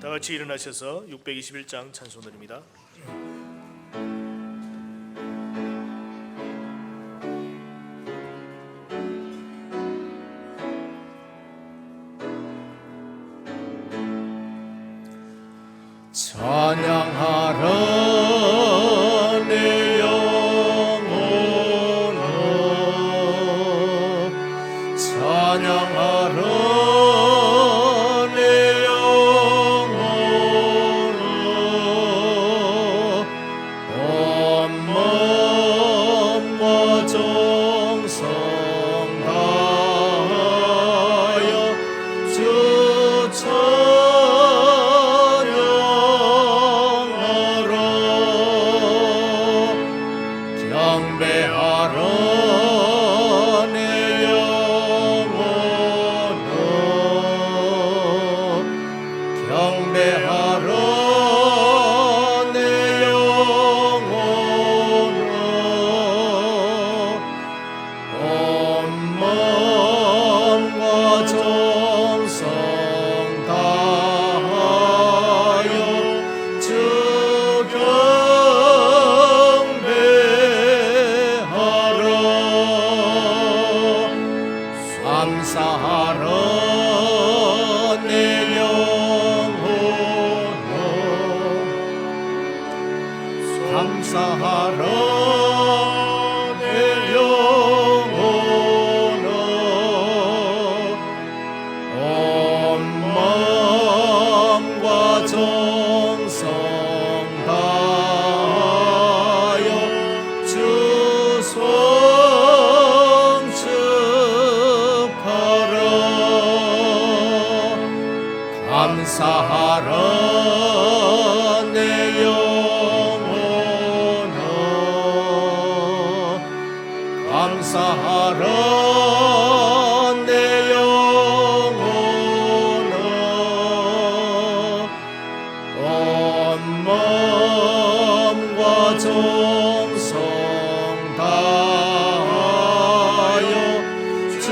다 같이 일어나셔서 621장 찬송드립니다. 찬양하라 내 영혼아, 찬양하라 내 영혼아, 온 마음과 정성 다하여 주 경배하라 내 영혼아, 경배하라 내 영혼아, 온 마음과 정성 다하여 주 감사하라 내 영혼아, 감사하라 내 영혼아, 온 마음과 정성 다하여 주 감사하라 내 영혼아, 감사하라 내 영혼아, 온 마음과 정성 다하여 주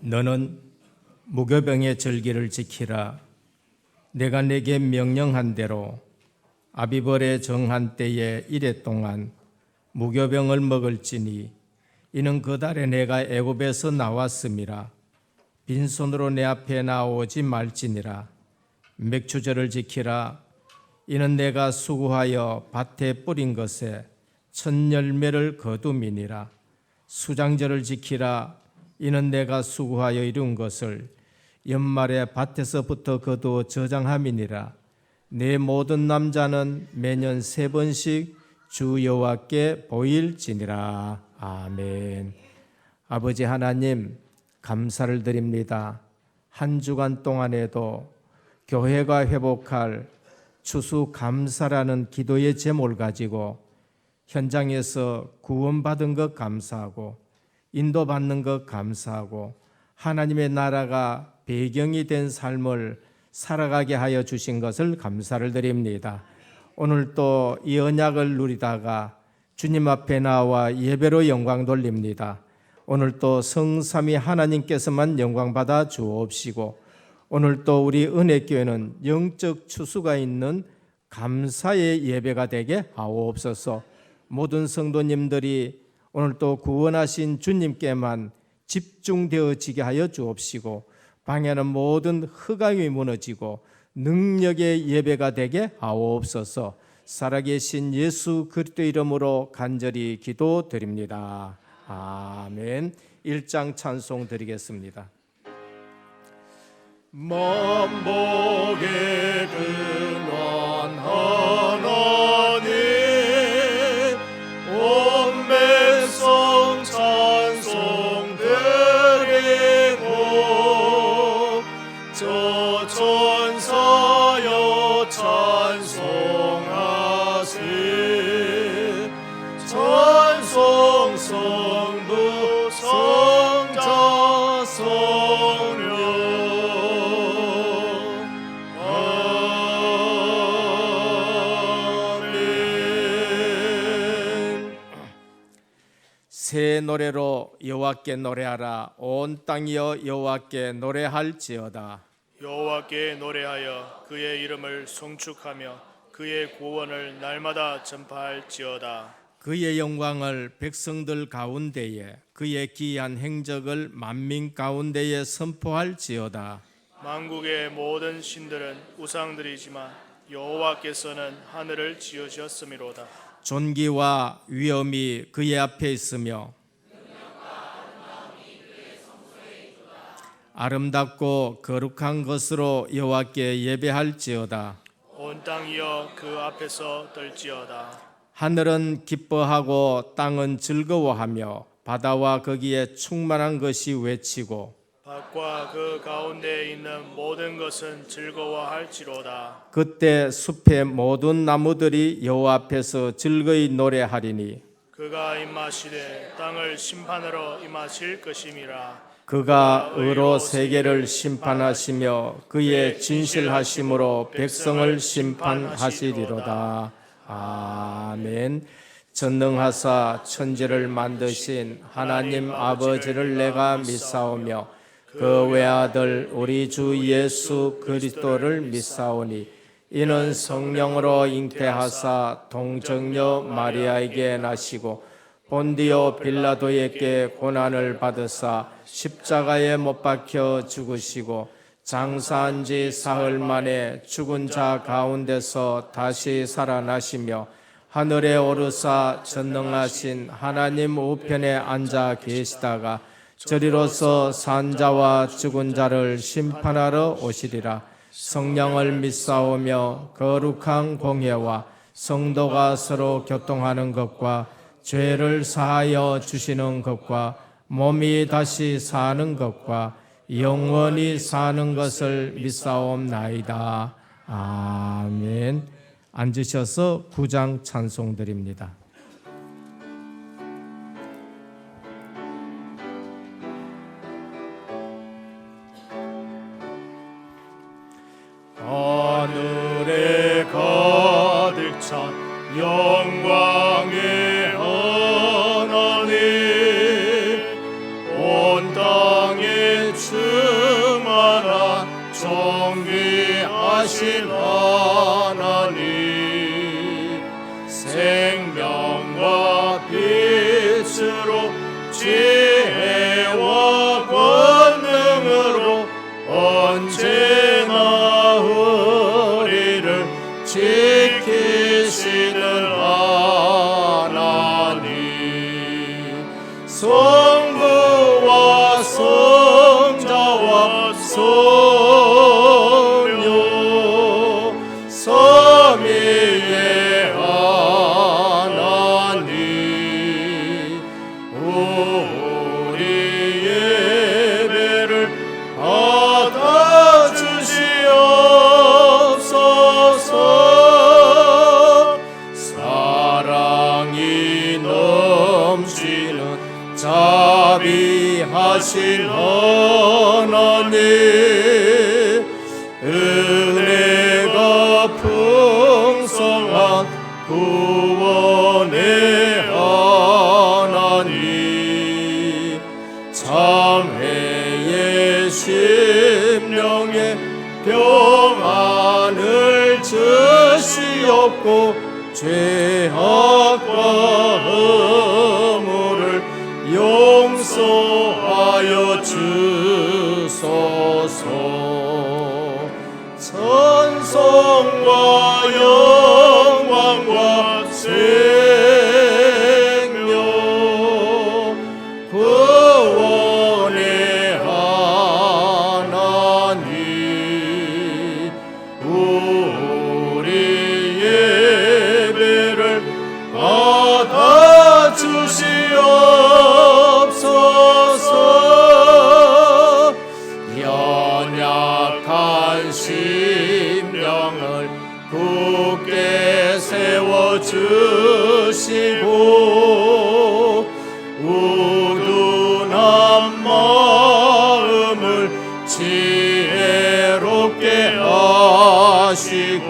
너는 무교병의 절기를 지키라. 내가 네게 명령한 대로 아비벌의 정한 때에 이래 동안 무교병을 먹을지니 이는 그 달에 내가 애굽에서 나왔음이라. 빈손으로 내 앞에 나오지 말지니라. 맥추절을 지키라. 이는 내가 수고하여 밭에 뿌린 것에 첫 열매를 거둠이니라. 수장절을 지키라. 이는 내가 수고하여 이룬 것을 연말에 밭에서부터 거두어 저장함이니라. 내 모든 남자는 매년 3번씩 주 여호와께 보일지니라. 아멘. 아버지 하나님, 감사를 드립니다. 한 주간 동안에도 교회가 회복할 추수감사라는 기도의 제목을 가지고 현장에서 구원받은 것 감사하고 인도받는 것 감사하고 하나님의 나라가 배경이 된 삶을 살아가게 하여 주신 것을 감사를 드립니다. 오늘 또 이 언약을 누리다가 주님 앞에 나와 예배로 영광 돌립니다. 오늘 또 성삼위 하나님께서만 영광 받아 주옵시고 오늘 또 우리 은혜교회는 영적 추수가 있는 감사의 예배가 되게 하옵소서. 모든 성도님들이 오늘 또 구원하신 주님께만 집중되어지게 하여 주옵시고 방해하는 모든 흑암이 무너지고 능력의 예배가 되게 하옵소서. 살아계신 예수 그리스도 이름으로 간절히 기도드립니다. 아멘. 1장 찬송 드리겠습니다. 만복의 근원 하나님 온 백성 찬송 드리고 저 천사여 찬송하세 찬송 성부 성자 성령 새 노래로 여호와께 노래하라. 온 땅이여 여호와께 노래할지어다. 여호와께 노래하여 그의 이름을 송축하며 그의 구원을 날마다 전파할지어다. 그의 영광을 백성들 가운데에 그의 기이한 행적을 만민 가운데에 선포할지어다. 만국의 모든 신들은 우상들이지만 여호와께서는 하늘을 지으셨음이로다. 존귀와 위엄이 그의 앞에 있으며 아름답고 거룩한 것으로 여호와께 예배할지어다. 온 땅이여 그 앞에서 떨지어다. 하늘은 기뻐하고 땅은 즐거워하며 바다와 거기에 충만한 것이 외치고 밭과 그 가운데에 있는 모든 것은 즐거워할지로다. 그때 숲의 모든 나무들이 여호와 앞에서 즐거이 노래하리니 그가 임하시되 땅을 심판으로 임하실 것임이라. 그가 의로 세계를 심판하시며 그의 진실하심으로 백성을 심판하시리로다. 아멘. 전능하사 천지를 만드신 하나님 아버지를 내가 믿사오며 그 외아들 우리 주 예수 그리스도를 믿사오니 이는 성령으로 잉태하사 동정녀 마리아에게 나시고 본디오 빌라도에게 고난을 받으사 십자가에 못 박혀 죽으시고 장사한 지 사흘 만에 죽은 자 가운데서 다시 살아나시며 하늘에 오르사 전능하신 하나님 우편에 앉아 계시다가 저리로서 산자와 죽은 자를 심판하러 오시리라. 성령을 믿사오며 거룩한 공회와 성도가 서로 교통하는 것과 죄를 사하여 주시는 것과 몸이 다시 사는 것과 영원히 사는 것을 믿사옵나이다. 아멘. 앉으셔서 9장 찬송 드립니다. 하늘에 가득 찬 영광의 하나님 온 땅에 충만한 존귀하신 하나님 생명과 빛으로 지혜와 권능으로 언제나 우리를 지키시는 하나님 성부와 성자와 성령 삼위의 하나님 우리 예배를 받아주시옵소서. 사랑이 넘치는 자비하신 하나님 은혜가 풍성한 구원의 하나님 참회의 심령에 평안을 주시옵고 죄악과 허물을 용서하여 주소서. 찬송과 영광과 생명 쓰시고 우둔한 마음을 지혜롭게 하시고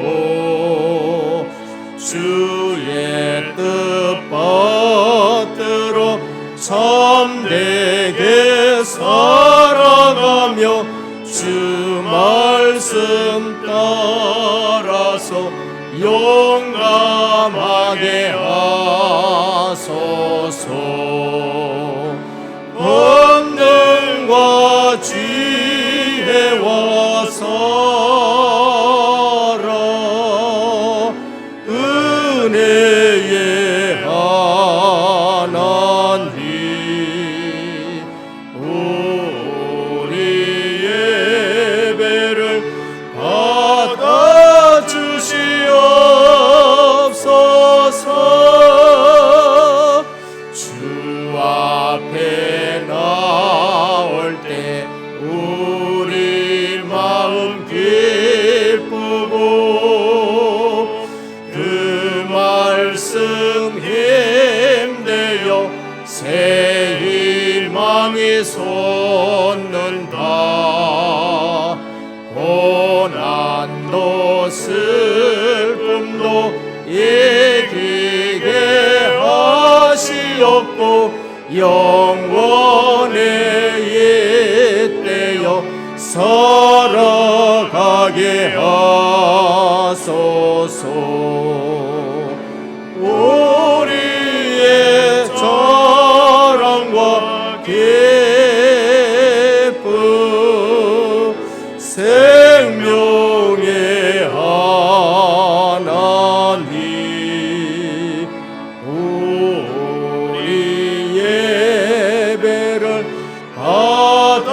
주의 뜻 받들어 참되게 살아가며 주 말씀 따라서 용감하게 하소서. 권능과 지혜와 사랑 은혜의 하나님 우리 예배를 받아주시옵소서. 주 앞에 나올 때 우리 마음 기쁘고 그 말씀 힘내어 새 희망이 솟는다. 고난도 슬픔도 이기게 하시옵고 영원에 잇대어 살아가게 하소서. 우리의 자랑과 기쁨 생명의 하나님 우리 예배를 받아주시옵소서.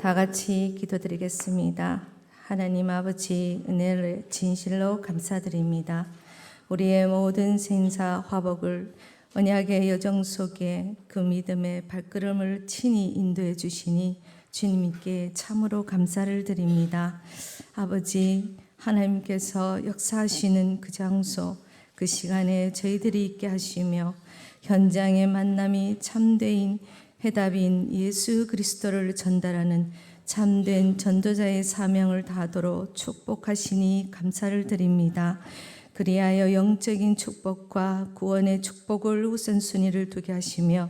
다 같이 기도드리겠습니다. 하나님 아버지, 은혜를 진실로 감사드립니다. 우리의 모든 생사 화복을 언약의 여정 속에 그 믿음의 발걸음을 친히 인도해 주시니 주님께 참으로 감사를 드립니다. 아버지, 하나님께서 역사하시는 그 장소, 그 시간에 저희들이 있게 하시며 현장의 만남이 참된 해답인 예수 그리스도를 전달하는 참된 전도자의 사명을 다하도록 축복하시니 감사를 드립니다. 그리하여 영적인 축복과 구원의 축복을 우선순위를 두게 하시며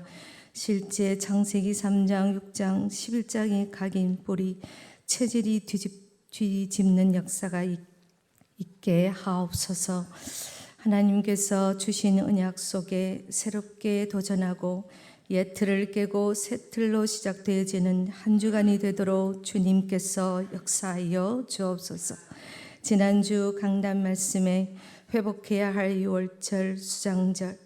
실제 창세기 3장, 6장, 11장의 각인 뿌리 체질이 뒤집는 역사가 있게 하옵소서. 하나님께서 주신 언약 속에 새롭게 도전하고 옛 틀을 깨고 새 틀로 시작되어지는 한 주간이 되도록 주님께서 역사하여 주옵소서. 지난주 강단 말씀에 회복해야 할 6월절 수장절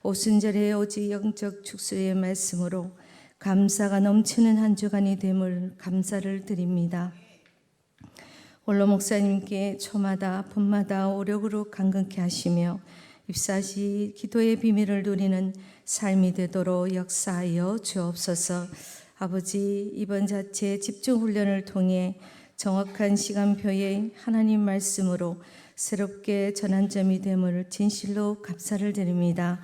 오순절의 오직 영적 축소의 말씀으로 감사가 넘치는 한 주간이 됨을 감사를 드립니다. 홀로 목사님께 초마다 봄마다 오력으로 강건케 하시며 입사시 기도의 비밀을 누리는 삶이 되도록 역사하여 주옵소서. 아버지, 이번 자체 집중훈련을 통해 정확한 시간표에 하나님 말씀으로 새롭게 전환점이 됨을 진실로 감사를 드립니다.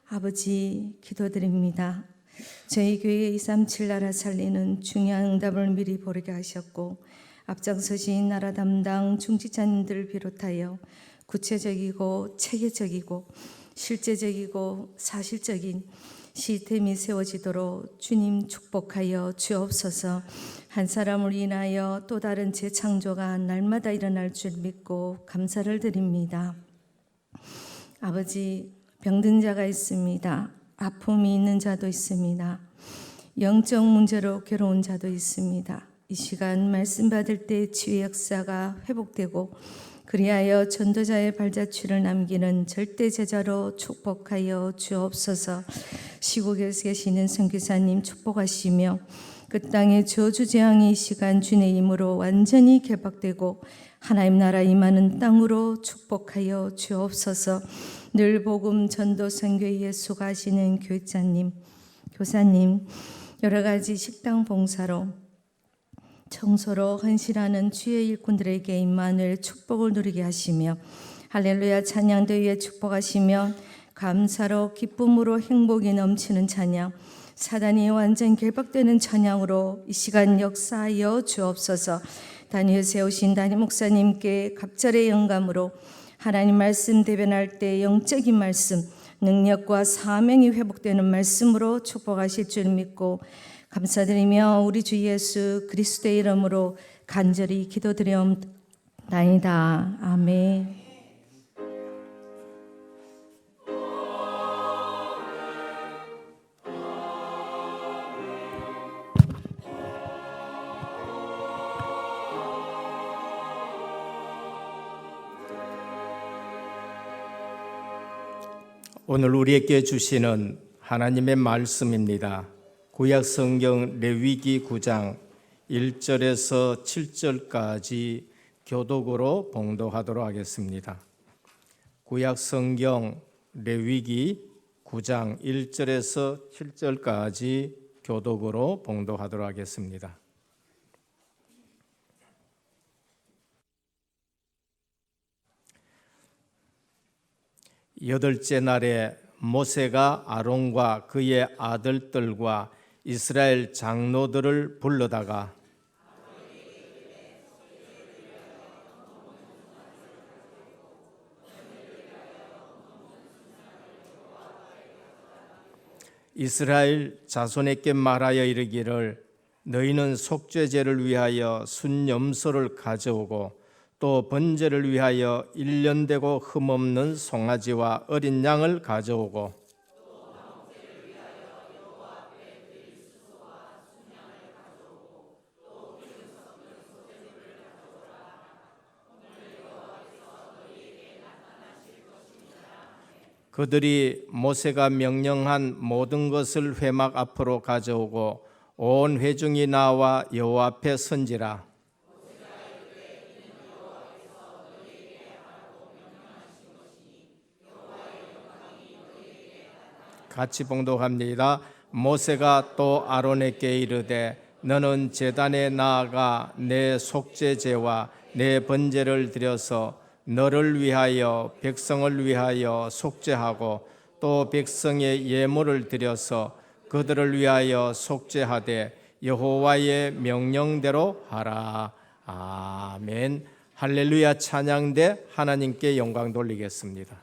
아버지, 기도드립니다. 저희 교회 237 나라 살리는 중요한 응답을 미리 보르게 하셨고 앞장서신 나라 담당 중직자님들을 비롯하여 구체적이고 체계적이고 실제적이고 사실적인 시스템이 세워지도록 주님 축복하여 주옵소서. 한 사람을 인하여 또 다른 재창조가 날마다 일어날 줄 믿고 감사를 드립니다. 아버지, 병든 자가 있습니다. 아픔이 있는 자도 있습니다. 영적 문제로 괴로운 자도 있습니다. 이 시간 말씀 받을 때 치유의 역사가 회복되고 그리하여 전도자의 발자취를 남기는 절대 제자로 축복하여 주옵소서. 시국에서 계시는 선교사님 축복하시며 그 땅의 저주재앙이 이 시간 주의 힘으로 완전히 개박되고 하나님 나라 임하는 땅으로 축복하여 주옵소서. 늘 복음 전도 선교에 수고하시는 교육자님, 교사님, 여러 가지 식당 봉사로 청소로 헌신하는 주의 일꾼들에게 임마누엘 축복을 누리게 하시며 할렐루야 찬양대회에 축복하시며 감사로 기쁨으로 행복이 넘치는 찬양, 사단이 완전 결박되는 찬양으로 이 시간 역사하여 주옵소서. 단위에 세우신 담임 목사님께 갑절의 영감으로 하나님 말씀 대변할 때 영적인 말씀, 능력과 사명이 회복되는 말씀으로 축복하실 줄 믿고 감사드리며 우리 주 예수 그리스도의 이름으로 간절히 기도드리옵나이다. 아멘. 오늘 우리에게 주시는 하나님의 말씀입니다. 구약 성경 레위기 9장 1절에서 7절까지 교독으로 봉독하도록 하겠습니다. 구약 성경 레위기 9장 1절에서 7절까지 교독으로 봉독하도록 하겠습니다. 여덟째 날에 모세가 아론과 그의 아들들과 이스라엘 장로들을 불러다가 이스라엘 자손에게 말하여 이르기를 너희는 속죄제를 위하여 순염소를 가져오고 또 번제를 위하여 1년 되고 흠없는 송아지와 어린 양을 가져오고 그들이 모세가 명령한 모든 것을 회막 앞으로 가져오고 온 회중이 나와 여호와 앞에 선지라. 같이 봉독합니다. 모세가 또 아론에게 이르되 너는 제단에 나아가 내 속죄제와 내 번제를 드려서 너를 위하여 백성을 위하여 속죄하고 또 백성의 예물을 드려서 그들을 위하여 속죄하되 여호와의 명령대로 하라. 아멘. 할렐루야 찬양대 하나님께 영광 돌리겠습니다.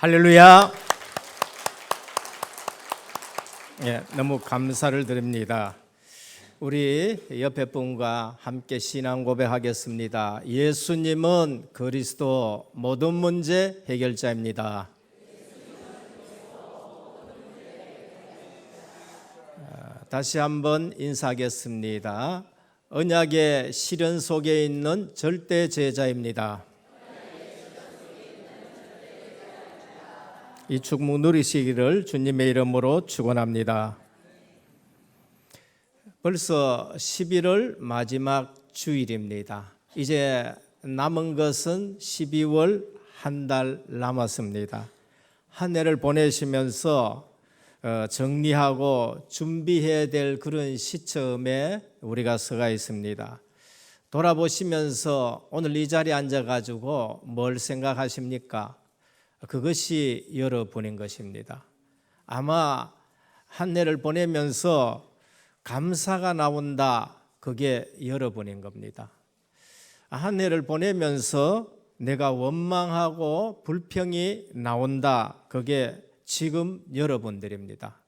할렐루야. 예, 너무 감사를 드립니다. 우리 옆에 분과 함께 신앙 고백하겠습니다. 예수님은 그리스도 모든 문제 해결자입니다. 다시 한번 인사하겠습니다. 언약의 시련 속에 있는 절대 제자입니다. 이 축복 누리시기를 주님의 이름으로 축원합니다. 벌써 11월 마지막 주일입니다. 이제 남은 것은 12월 한 달 남았습니다. 한 해를 보내시면서 정리하고 준비해야 될 그런 시점에 우리가 서가 있습니다. 돌아보시면서 오늘 이 자리에 앉아가지고 뭘 생각하십니까? 그것이 여러분인 것입니다. 아마 한 해를 보내면서 감사가 나온다, 그게 여러분인 겁니다. 한 해를 보내면서 내가 원망하고 불평이 나온다, 그게 지금 여러분들입니다.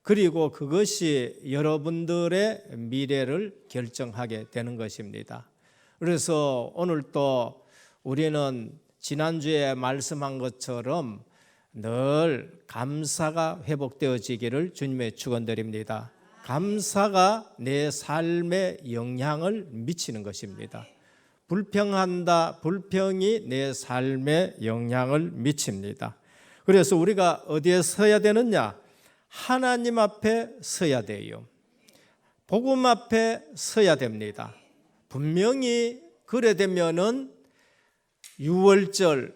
그리고 그것이 여러분들의 미래를 결정하게 되는 것입니다. 그래서 오늘 또 우리는 지난주에 말씀한 것처럼 늘 감사가 회복되어지기를 주님의 축원드립니다. 감사가 내 삶에 영향을 미치는 것입니다. 불평한다, 불평이 내 삶에 영향을 미칩니다. 그래서 우리가 어디에 서야 되느냐? 하나님 앞에 서야 돼요. 복음 앞에 서야 됩니다. 분명히 그래 되면은 6월절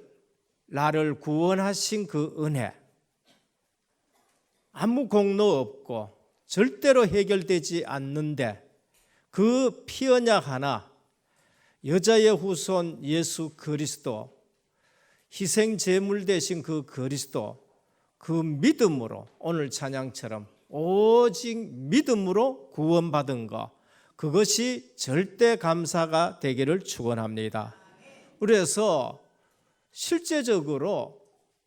나를 구원하신 그 은혜, 아무 공로 없고 절대로 해결되지 않는데 그 피 언약 하나, 여자의 후손 예수 그리스도, 희생 제물 되신 그 그리스도, 그 믿음으로 오늘 찬양처럼 오직 믿음으로 구원받은 것, 그것이 절대 감사가 되기를 축원합니다. 그래서 실제적으로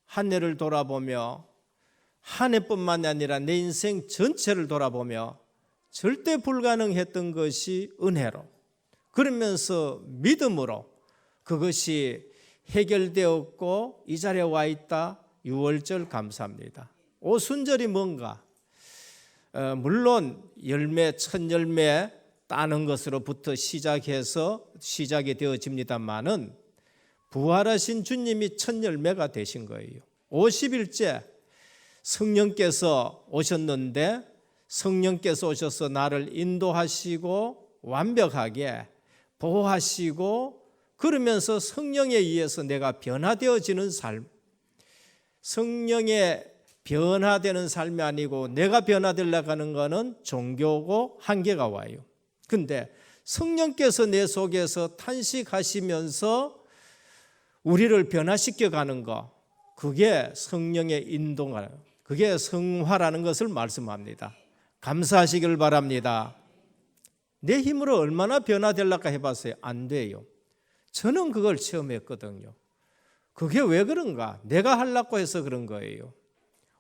한 해를 돌아보며 한 해뿐만이 아니라 내 인생 전체를 돌아보며 절대 불가능했던 것이 은혜로, 그러면서 믿음으로 그것이 해결되었고 이 자리에 와 있다. 6월절 감사합니다. 오순절이 뭔가? 물론 열매, 첫 열매 따는 것으로부터 시작해서 시작이 되어집니다만은 부활하신 주님이 첫 열매가 되신 거예요. 50일째 성령께서 오셨는데 성령께서 오셔서 나를 인도하시고 완벽하게 보호하시고 그러면서 성령에 의해서 내가 변화되어지는 삶, 성령에 변화되는 삶이 아니고 내가 변화되려고 하는 것은 종교고 한계가 와요. 근데 성령께서 내 속에서 탄식하시면서 우리를 변화시켜 가는 것, 그게 성령의 인도가, 그게 성화라는 것을 말씀합니다. 감사하시길 바랍니다. 내 힘으로 얼마나 변화되려고 해봤어요? 안 돼요. 저는 그걸 체험했거든요. 그게 왜 그런가? 내가 하려고 해서 그런 거예요.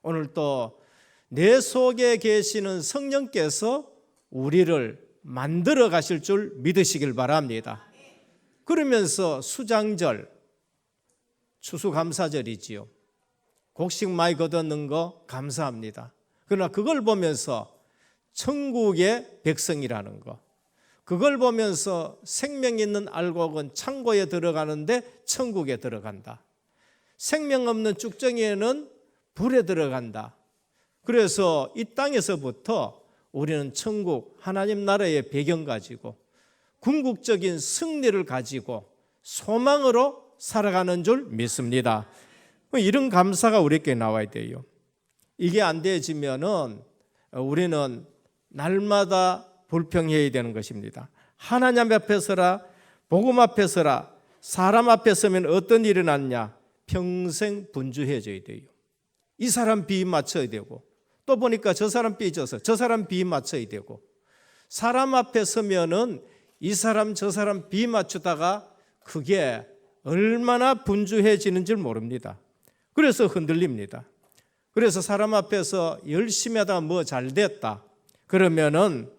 오늘 또 내 속에 계시는 성령께서 우리를 만들어 가실 줄 믿으시길 바랍니다. 그러면서 수장절, 추수감사절이지요. 곡식 많이 거뒀는 거 감사합니다. 그러나 그걸 보면서 천국의 백성이라는 거, 그걸 보면서 생명 있는 알곡은 창고에 들어가는데 천국에 들어간다. 생명 없는 쭉정이에는 불에 들어간다. 그래서 이 땅에서부터 우리는 천국, 하나님 나라의 배경 가지고 궁극적인 승리를 가지고 소망으로 살아가는 줄 믿습니다. 이런 감사가 우리에게 나와야 돼요. 이게 안 되어지면은 우리는 날마다 불평해야 되는 것입니다. 하나님 앞에 서라, 복음 앞에 서라, 사람 앞에 서면 어떤 일이 일어났냐? 평생 분주해져야 돼요. 이 사람 비위 맞춰야 되고, 또 보니까 저 사람 삐져서 저 사람 비위 맞춰야 되고, 사람 앞에 서면은 이 사람 저 사람 비위 맞추다가 그게 얼마나 분주해지는 줄 모릅니다. 그래서 흔들립니다. 그래서 사람 앞에서 열심히 하다가 뭐 잘 됐다 그러면은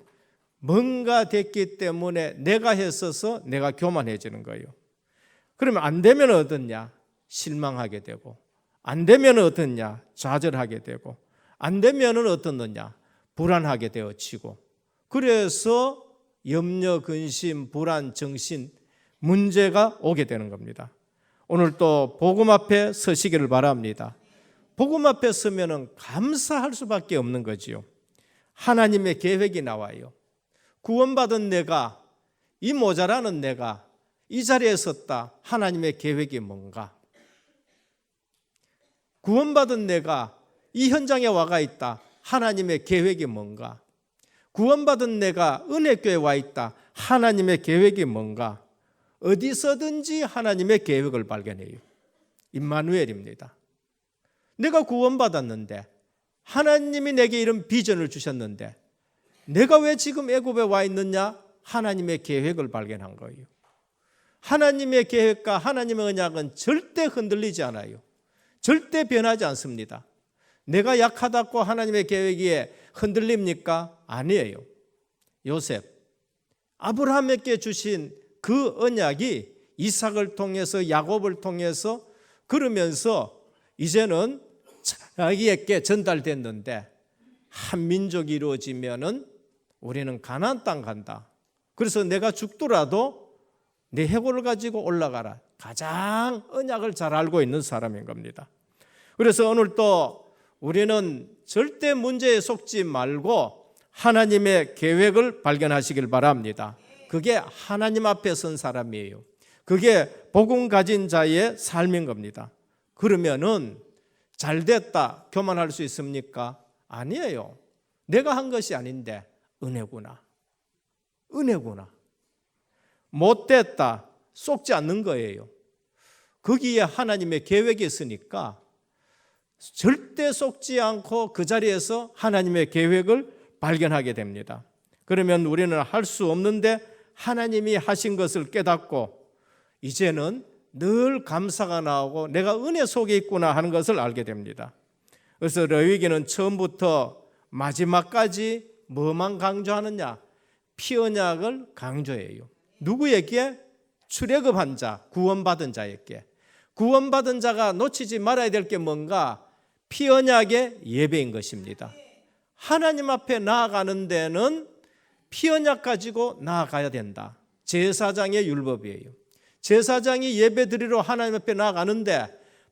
뭔가 됐기 때문에 내가 했어서 내가 교만해지는 거예요. 그러면 안 되면 어떻냐? 실망하게 되고, 안 되면 어떻냐? 좌절하게 되고, 안 되면 어떻느냐? 불안하게 되어지고, 그래서 염려, 근심, 불안, 정신 문제가 오게 되는 겁니다. 오늘 또 복음 앞에 서시기를 바랍니다. 복음 앞에 서면은 감사할 수밖에 없는 거지요. 하나님의 계획이 나와요. 구원받은 내가, 이 모자라는 내가 이 자리에 섰다. 하나님의 계획이 뭔가? 구원받은 내가 이 현장에 와가 있다. 하나님의 계획이 뭔가? 구원받은 내가 은혜교회에 와 있다. 하나님의 계획이 뭔가? 어디서든지 하나님의 계획을 발견해요. 임마누엘입니다. 내가 구원받았는데, 하나님이 내게 이런 비전을 주셨는데 내가 왜 지금 애굽에 와 있느냐? 하나님의 계획을 발견한 거예요. 하나님의 계획과 하나님의 언약은 절대 흔들리지 않아요. 절대 변하지 않습니다. 내가 약하다고 하나님의 계획에 흔들립니까? 아니에요. 요셉, 아브라함에게 주신 그 언약이 이삭을 통해서 야곱을 통해서 그러면서 이제는 자기에게 전달됐는데 한 민족이 이루어지면은 우리는 가나안 땅 간다. 그래서 내가 죽더라도 내 해골을 가지고 올라가라. 가장 언약을 잘 알고 있는 사람인 겁니다. 그래서 오늘 또 우리는 절대 문제에 속지 말고 하나님의 계획을 발견하시길 바랍니다. 그게 하나님 앞에 선 사람이에요. 그게 복음 가진 자의 삶인 겁니다. 그러면은 잘 됐다 교만할 수 있습니까? 아니에요. 내가 한 것이 아닌데 은혜구나. 은혜구나. 못됐다 쏙지 않는 거예요. 거기에 하나님의 계획이 있으니까 절대 속지 않고 그 자리에서 하나님의 계획을 발견하게 됩니다. 그러면 우리는 할 수 없는데 하나님이 하신 것을 깨닫고 이제는 늘 감사가 나오고 내가 은혜 속에 있구나 하는 것을 알게 됩니다. 그래서 레위기는 처음부터 마지막까지 뭐만 강조하느냐? 피 언약을 강조해요. 누구에게? 출애굽한 자, 구원받은 자에게. 구원받은 자가 놓치지 말아야 될 게 뭔가? 피 언약의 예배인 것입니다. 하나님 앞에 나아가는 데는 피 언약 가지고 나아가야 된다. 제사장의 율법이에요. 제사장이 예배 드리러 하나님 앞에 나아가는데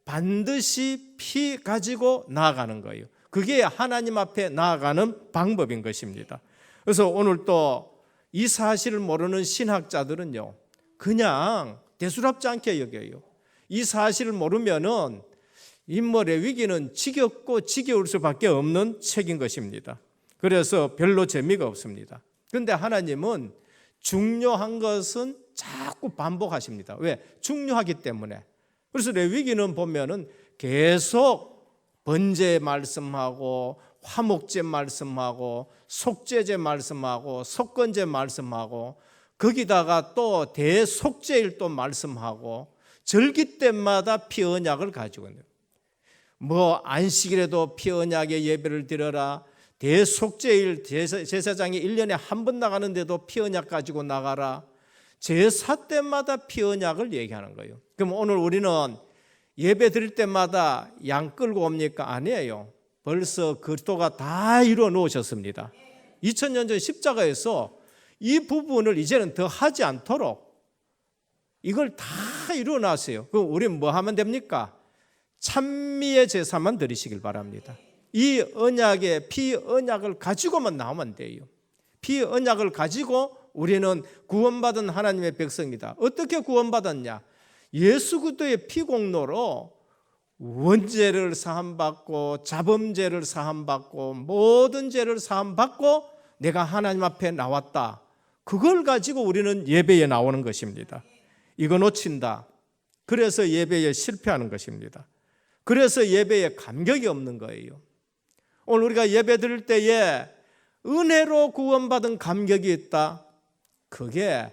반드시 피 가지고 나아가는 거예요. 그게 하나님 앞에 나아가는 방법인 것입니다. 그래서 오늘 또 이 사실을 모르는 신학자들은요, 그냥 대수롭지 않게 여겨요. 이 사실을 모르면은 인물의 위기는 지겹고 지겨울 수밖에 없는 책인 것입니다. 그래서 별로 재미가 없습니다. 그런데 하나님은 중요한 것은 자꾸 반복하십니다. 왜? 중요하기 때문에. 그래서 레위기는 보면은 계속 번제 말씀하고 화목제 말씀하고 속죄제 말씀하고 속건제 말씀하고 거기다가 또 대속죄일 또 말씀하고 절기 때마다 피 언약을 가지고 있는 뭐 안식일에도 피 언약의 예배를 드려라. 대속죄일 제사장이 1년에 한 번 나가는데도 피 언약 가지고 나가라. 제사 때마다 피 언약을 얘기하는 거예요. 그럼 오늘 우리는 예배 드릴 때마다 양 끌고 옵니까? 아니에요. 벌써 그리스도가 다 이루어 놓으셨습니다. 2000년 전 십자가에서 이 부분을 이제는 더 하지 않도록 이걸 다 이루어 놨어요. 그럼 우리는 뭐 하면 됩니까? 찬미의 제사만 드리시길 바랍니다. 이 언약의 피 언약을 가지고만 나오면 돼요. 피 언약을 가지고 우리는 구원받은 하나님의 백성이다. 어떻게 구원받았냐? 예수 그리스도의 피 공로로 원죄를 사함받고 자범죄를 사함받고 모든 죄를 사함받고 내가 하나님 앞에 나왔다. 그걸 가지고 우리는 예배에 나오는 것입니다. 이거 놓친다. 그래서 예배에 실패하는 것입니다. 그래서 예배에 감격이 없는 거예요. 오늘 우리가 예배 드릴 때에 은혜로 구원받은 감격이 있다. 그게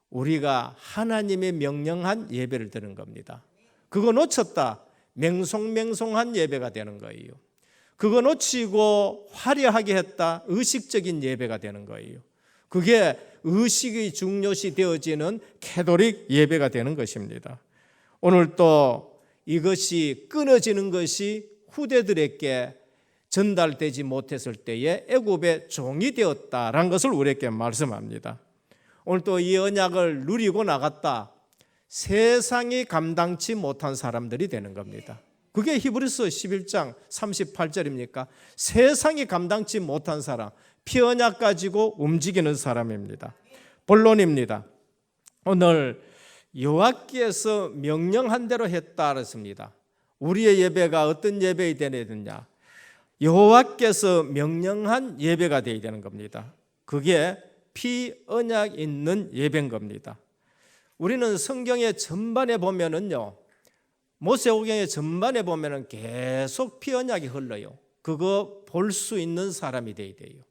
우리가 하나님의 명령한 예배를 드리는 겁니다. 그거 놓쳤다. 맹송맹송한 예배가 되는 거예요. 그거 놓치고 화려하게 했다, 의식적인 예배가 되는 거예요. 그게 의식이 중요시 되어지는 캐톨릭 예배가 되는 것입니다. 오늘 또 이것이 끊어지는 것이 후대들에게 전달되지 못했을 때에 애굽의 종이 되었다라는 것을 우리에게 말씀합니다. 오늘 또 이 언약을 누리고 나갔다, 세상이 감당치 못한 사람들이 되는 겁니다. 그게 히브리서 11장 38절입니까? 세상이 감당치 못한 사람, 피언약 가지고 움직이는 사람입니다. 본론입니다. 오늘 여호와께서 명령한 대로 했다 그랬습니다. 우리의 예배가 어떤 예배가 되어야 되느냐? 여호와께서 명령한 예배가 되어야 되는 겁니다. 그게 피언약 있는 예배인 겁니다. 우리는 성경의 전반에 보면은요, 모세오경의 전반에 보면은 계속 피언약이 흘러요. 그거 볼 수 있는 사람이 되어야 돼요.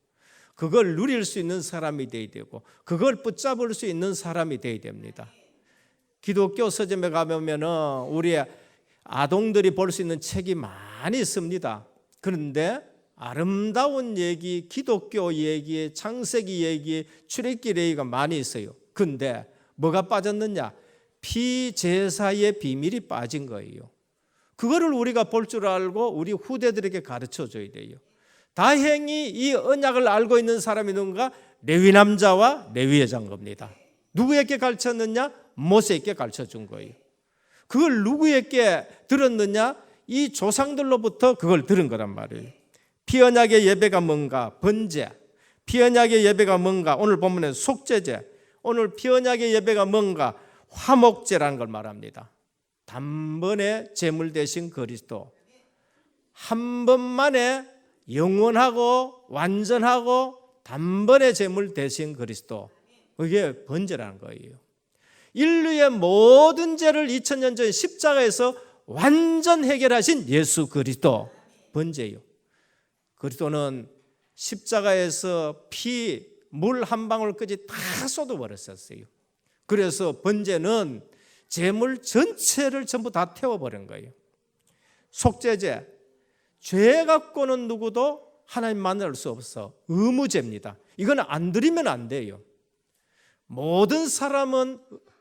그걸 누릴 수 있는 사람이 되어야 되고, 그걸 붙잡을 수 있는 사람이 되어야 됩니다. 기독교 서점에 가보면은 우리 아동들이 볼 수 있는 책이 많이 있습니다. 그런데 아름다운 얘기, 기독교 얘기, 창세기 얘기, 출애굽기 얘기가 많이 있어요. 그런데 뭐가 빠졌느냐? 피제사의 비밀이 빠진 거예요. 그거를 우리가 볼 줄 알고 우리 후대들에게 가르쳐 줘야 돼요. 다행히 이 언약을 알고 있는 사람이 누군가? 레위 남자와 레위 여자인 겁니다. 누구에게 가르쳤느냐? 모세에게 가르쳐 준 거예요. 그걸 누구에게 들었느냐? 이 조상들로부터 그걸 들은 거란 말이에요. 피언약의 예배가 뭔가? 번제. 피언약의 예배가 뭔가? 오늘 본문에 속죄제. 오늘 피언약의 예배가 뭔가? 화목제라는 걸 말합니다. 단번에 제물 대신 그리스도, 한 번만에 영원하고 완전하고 단번에 제물 대신 그리스도, 그게 번제라는 거예요. 인류의 모든 죄를 2000년 전 십자가에서 완전 해결하신 예수 그리스도, 번제예요. 그리스도는 십자가에서 피, 물 한 방울까지 다 쏟아버렸었어요. 그래서 번제는 제물 전체를 전부 다 태워버린 거예요. 속죄제, 죄 갖고는 누구도 하나님 만날 수 없어. 의무제입니다. 이건 안 드리면 안 돼요. 모든 사람은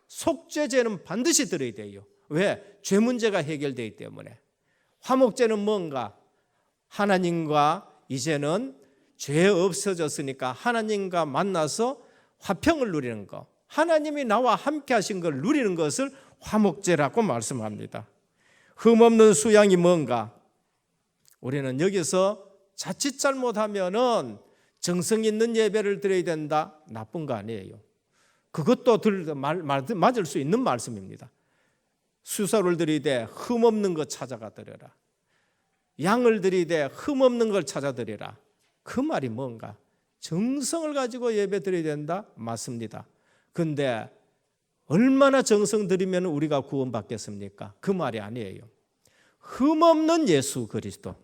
속죄제는 반드시 드려야 돼요. 왜? 죄 문제가 해결되기 때문에. 화목제는 뭔가? 하나님과 이제는 죄 없어졌으니까 하나님과 만나서 화평을 누리는 거, 하나님이 나와 함께 하신 걸 누리는 것을 화목제라고 말씀합니다. 흠없는 수양이 뭔가? 우리는 여기서 자칫 잘못하면은 정성 있는 예배를 드려야 된다, 나쁜 거 아니에요. 그것도 맞을 수 있는 말씀입니다. 수소를 드리되 흠없는 것 찾아가 드려라. 양을 드리되 흠없는 걸 찾아 드리라. 그 말이 뭔가? 정성을 가지고 예배 드려야 된다? 맞습니다. 그런데 얼마나 정성 드리면 우리가 구원받겠습니까? 그 말이 아니에요. 흠없는 예수 그리스도,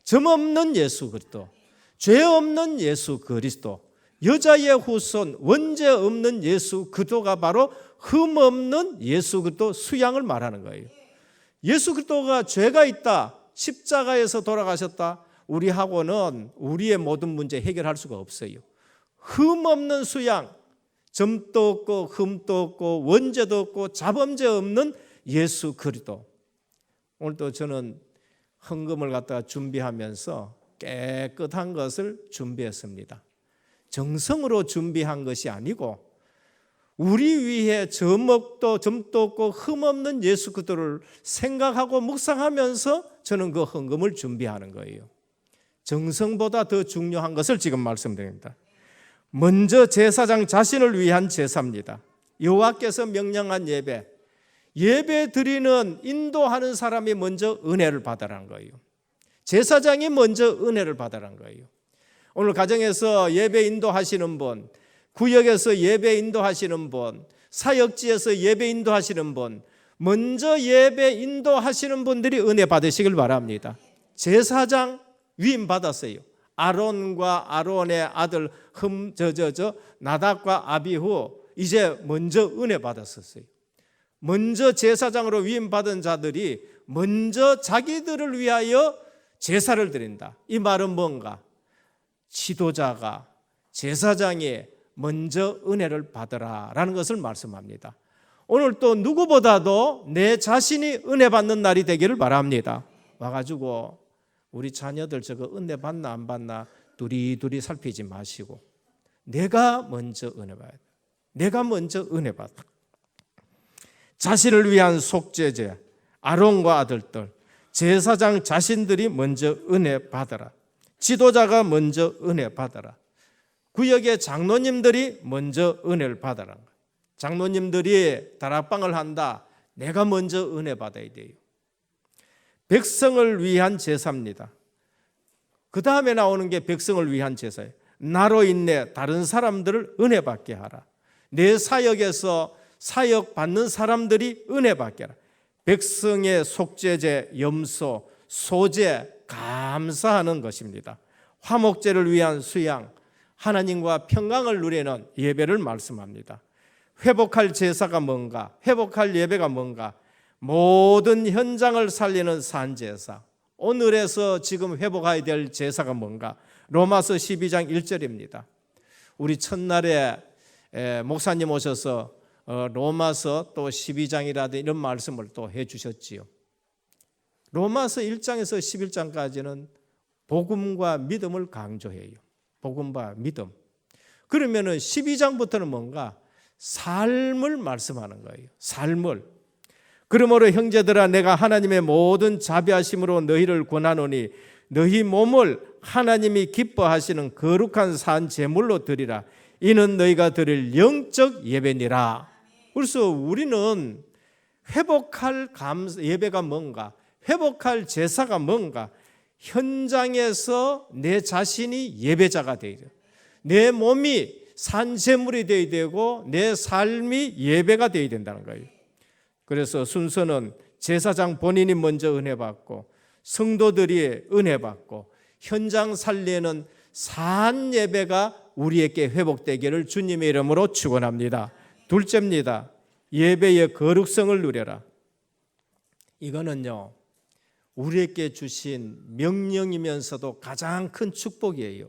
점없는 예수 그리스도, 죄 없는 예수 그리스도, 여자의 후손, 원죄 없는 예수 그리스도가 바로 흠없는 예수 그리스도 수양을 말하는 거예요. 예수 그리스도가 죄가 있다, 십자가에서 돌아가셨다, 우리하고는 우리의 모든 문제 해결할 수가 없어요. 흠없는 수양, 점도 없고 흠도 없고 원죄도 없고 자범죄 없는 예수 그리스도. 오늘도 저는 헌금을 갖다가 준비하면서 깨끗한 것을 준비했습니다. 정성으로 준비한 것이 아니고 우리 위해 점도 없고 흠없는 예수 그리스도를 생각하고 묵상하면서 저는 그 헌금을 준비하는 거예요. 정성보다 더 중요한 것을 지금 말씀드립니다. 먼저 제사장 자신을 위한 제사입니다. 여호와께서 명령한 예배 드리는 인도하는 사람이 먼저 은혜를 받으라는 거예요. 제사장이 먼저 은혜를 받으라는 거예요. 오늘 가정에서 예배 인도하시는 분, 구역에서 예배 인도하시는 분, 사역지에서 예배 인도하시는 분, 먼저 예배 인도하시는 분들이 은혜 받으시길 바랍니다. 제사장 위임 받았어요. 아론과 아론의 아들 나답과 아비후 이제 먼저 은혜 받았었어요. 먼저 제사장으로 위임 받은 자들이 먼저 자기들을 위하여 제사를 드린다. 이 말은 뭔가? 지도자가, 제사장이 먼저 은혜를 받으라라는 것을 말씀합니다. 오늘 또 누구보다도 내 자신이 은혜 받는 날이 되기를 바랍니다. 와가지고 우리 자녀들 저거 은혜 받나 안 받나 두리두리 살피지 마시고 내가 먼저 은혜 받아야 돼. 내가 먼저 은혜 받아. 자신을 위한 속죄제, 아론과 아들들, 제사장 자신들이 먼저 은혜 받아라. 지도자가 먼저 은혜 받아라. 구역의 장로님들이 먼저 은혜를 받아라. 장로님들이 다락방을 한다. 내가 먼저 은혜 받아야 돼요. 백성을 위한 제사입니다. 그 다음에 나오는 게 백성을 위한 제사예요. 나로 인해 다른 사람들을 은혜 받게 하라. 내 사역에서 사역 받는 사람들이 은혜 받게 하라. 백성의 속죄제, 염소, 소제 감사하는 것입니다. 화목제를 위한 수양, 하나님과 평강을 누리는 예배를 말씀합니다. 회복할 제사가 뭔가? 회복할 예배가 뭔가? 모든 현장을 살리는 산제사. 오늘에서 지금 회복해야 될 제사가 뭔가? 로마서 12장 1절입니다. 우리 첫날에 목사님 오셔서 로마서 또 12장이라든 이런 말씀을 또 해주셨지요. 로마서 1장에서 11장까지는 복음과 믿음을 강조해요. 복음과 믿음. 그러면은 12장부터는 뭔가? 삶을 말씀하는 거예요. 삶을. 그러므로 형제들아 내가 하나님의 모든 자비하심으로 너희를 권하노니 너희 몸을 하나님이 기뻐하시는 거룩한 산 제물로 드리라. 이는 너희가 드릴 영적 예배니라. 그래서 우리는 회복할 예배가 뭔가? 회복할 제사가 뭔가? 현장에서 내 자신이 예배자가 되어야 돼요. 내 몸이 산제물이 되어야 되고 내 삶이 예배가 되어야 된다는 거예요. 그래서 순서는 제사장 본인이 먼저 은혜 받고 성도들이 은혜 받고 현장 살리는 산 예배가 우리에게 회복되기를 주님의 이름으로 축원합니다. 둘째입니다. 예배의 거룩성을 누려라. 이거는요, 우리에게 주신 명령이면서도 가장 큰 축복이에요.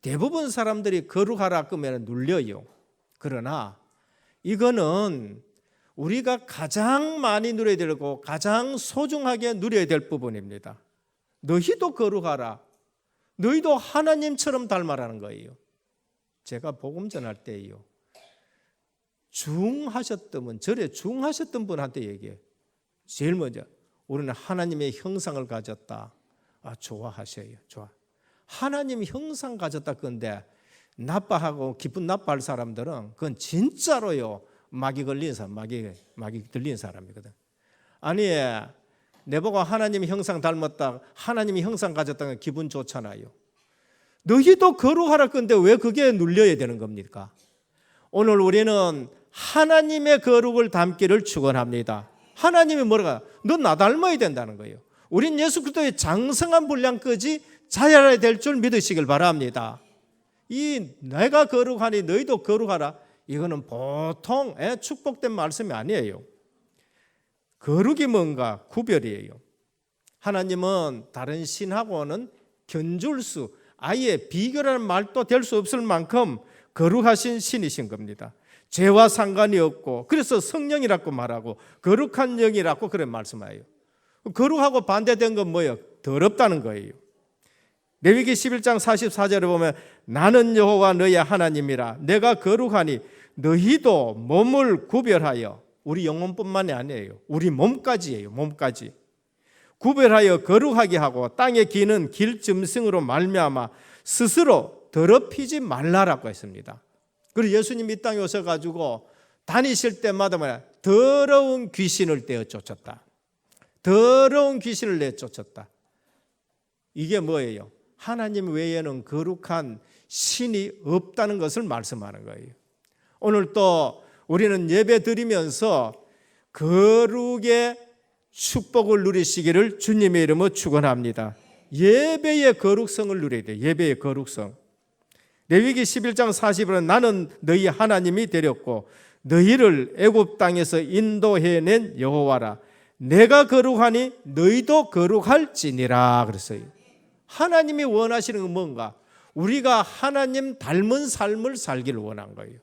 대부분 사람들이 거룩하라 그러면 눌려요. 그러나 이거는 우리가 가장 많이 누려야 되고 가장 소중하게 누려야 될 부분입니다. 너희도 거룩하라. 너희도 하나님처럼 닮아라는 거예요. 제가 복음 전할 때요, 중하셨던 절에 중하셨던 분한테 얘기해요. 제일 먼저 우리는 하나님의 형상을 가졌다. 좋아하셔요. 좋아. 하나님 형상 가졌다 건데 나빠하고 기분 나빠할 사람들은 그건 진짜로요 마귀 걸린 사람, 마귀 들린 사람이거든. 아니 내보고 하나님 형상 닮았다, 하나님이 형상 가졌다는 기분 좋잖아요. 너희도 거룩하라 건데 왜 그게 눌려야 되는 겁니까? 오늘 우리는 하나님의 거룩을 담기를 축원합니다. 하나님이 뭐라고? 너 나 닮아야 된다는 거예요. 우린 예수 그리스도의 장성한 분량까지 자라야 될 줄 믿으시길 바랍니다. 이 내가 거룩하니 너희도 거룩하라, 이거는 보통 축복된 말씀이 아니에요. 거룩이 뭔가? 구별이에요. 하나님은 다른 신하고는 견줄 수, 아예 비교라는 말도 될 수 없을 만큼 거룩하신 신이신 겁니다. 죄와 상관이 없고, 그래서 성령이라고 말하고 거룩한 영이라고 그런 말씀해요. 거룩하고 반대된 건 뭐예요? 더럽다는 거예요. 레위기 11장 44절에 보면 나는 여호와 너희 하나님이라 내가 거룩하니 너희도 몸을 구별하여, 우리 영혼뿐만이 아니에요, 우리 몸까지예요. 몸까지 구별하여 거룩하게 하고 땅에 기는 길짐승으로 말미암아 스스로 더럽히지 말라라고 했습니다. 그리고 예수님이 이 땅에 오셔가지고 다니실 때마다 뭐야? 더러운 귀신을 떼어 쫓았다. 더러운 귀신을 내쫓았다. 이게 뭐예요? 하나님 외에는 거룩한 신이 없다는 것을 말씀하는 거예요. 오늘 또 우리는 예배 드리면서 거룩의 축복을 누리시기를 주님의 이름으로 축원합니다. 예배의 거룩성을 누려야 돼요. 예배의 거룩성. 레위기 11장 40절은 나는 너희 하나님이 되렸고 너희를 애굽 땅에서 인도해낸 여호와라. 내가 거룩하니 너희도 거룩할지니라 그랬어요. 하나님이 원하시는 건 뭔가? 우리가 하나님 닮은 삶을 살기를 원한 거예요.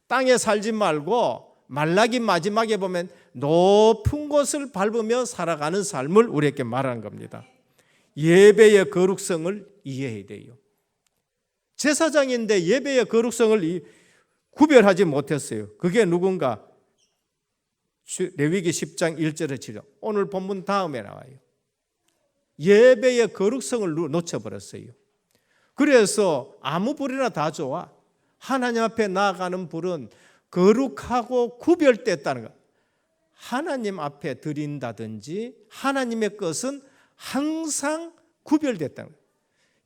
땅에 살지 말고 말라기 마지막에 보면 높은 곳을 밟으며 살아가는 삶을 우리에게 말하는 겁니다. 예배의 거룩성을 이해해야 돼요. 제사장인데 예배의 거룩성을 구별하지 못했어요. 그게 누군가? 레위기 10장 1절에 7절. 오늘 본문 다음에 나와요. 예배의 거룩성을 놓쳐버렸어요. 그래서 아무 불이나 다 좋아. 하나님 앞에 나아가는 불은 거룩하고 구별됐다는 것. 하나님 앞에 드린다든지 하나님의 것은 항상 구별됐다는 것.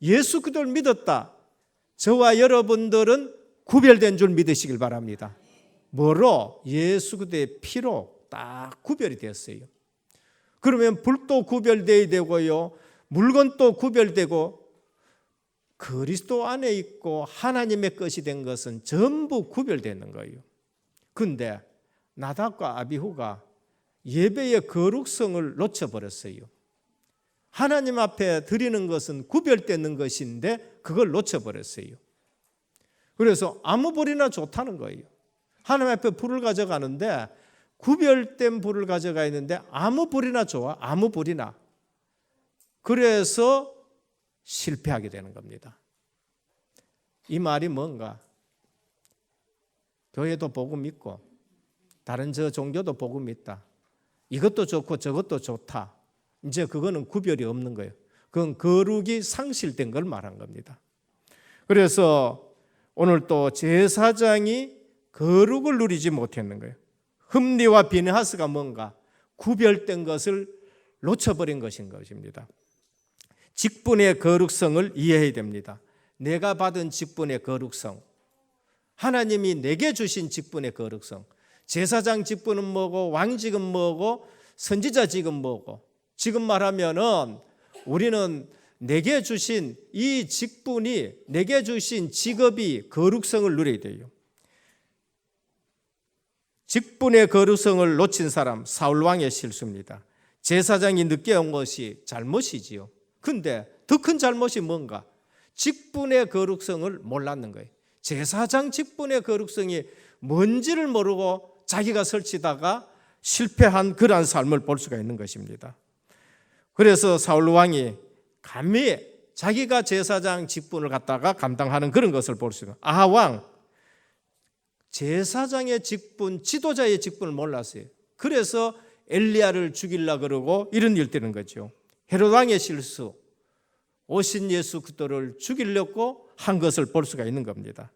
예수 그리스도를 믿었다. 저와 여러분들은 구별된 줄 믿으시길 바랍니다. 뭐로? 예수 그리스도의 피로 딱 구별이 되었어요. 그러면 불도 구별되어야 되고요, 물건도 구별되고, 그리스도 안에 있고 하나님의 것이 된 것은 전부 구별되는 거예요. 근데 나답과 아비후가 예배의 거룩성을 놓쳐버렸어요. 하나님 앞에 드리는 것은 구별되는 것인데 그걸 놓쳐버렸어요. 그래서 아무 불이나 좋다는 거예요. 하나님 앞에 불을 가져가는데 구별된 불을 가져가 있는데 아무 불이나 좋아. 아무 불이나. 그래서 실패하게 되는 겁니다. 이 말이 뭔가? 교회도 복음 있고 다른 저 종교도 복음 있다. 이것도 좋고 저것도 좋다. 이제 그거는 구별이 없는 거예요. 그건 거룩이 상실된 걸 말한 겁니다. 그래서 오늘 또 제사장이 거룩을 누리지 못했는 거예요. 흠리와 비느하스가 뭔가? 구별된 것을 놓쳐버린 것인 것입니다. 직분의 거룩성을 이해해야 됩니다. 내가 받은 직분의 거룩성, 하나님이 내게 주신 직분의 거룩성. 제사장 직분은 뭐고, 왕직은 뭐고, 선지자직은 뭐고. 지금 말하면은 우리는 내게 주신 이 직분이, 내게 주신 직업이 거룩성을 누려야 돼요. 직분의 거룩성을 놓친 사람, 사울왕의 실수입니다. 제사장이 늦게 온 것이 잘못이지요. 근데 더 큰 잘못이 뭔가? 직분의 거룩성을 몰랐는 거예요. 제사장 직분의 거룩성이 뭔지를 모르고 자기가 설치다가 실패한 그러한 삶을 볼 수가 있는 것입니다. 그래서 사울 왕이 감히 자기가 제사장 직분을 갖다가 감당하는 그런 것을 볼 수 있는, 아하 왕 제사장의 직분, 지도자의 직분을 몰랐어요. 그래서 엘리야를 죽이려고 그러고 이런 일 되는 거죠. 헤롯 왕의 실수, 오신 예수 그리스도를 죽이려고 한 것을 볼 수가 있는 겁니다.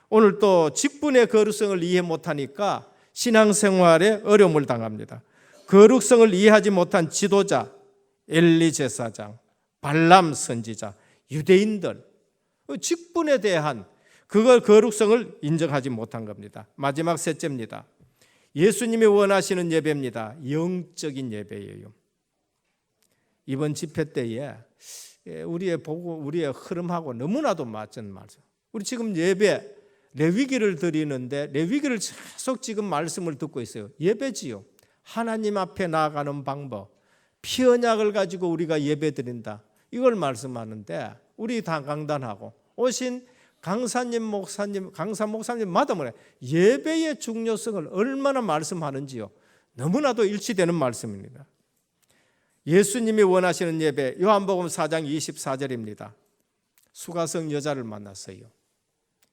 오늘 또 직분의 거룩성을 이해 못하니까 신앙생활에 어려움을 당합니다. 거룩성을 이해하지 못한 지도자, 엘리 제사장, 발람 선지자, 유대인들, 직분에 대한 그걸 거룩성을 인정하지 못한 겁니다. 마지막 셋째입니다. 예수님이 원하시는 예배입니다. 영적인 예배예요. 이번 집회 때에 우리의 보고 우리의 흐름하고 너무나도 맞은 말씀. 우리 지금 예배 레위기를 드리는데 레위기를 계속 지금 말씀을 듣고 있어요. 예배지요. 하나님 앞에 나아가는 방법, 피 언약을 가지고 우리가 예배 드린다. 이걸 말씀하는데 우리 다 강단하고 오신 강사님 목사님, 강사 목사님마다 뭐래? 예배의 중요성을 얼마나 말씀하는지요. 너무나도 일치되는 말씀입니다. 예수님이 원하시는 예배, 요한복음 4장 24절입니다. 수가성 여자를 만났어요.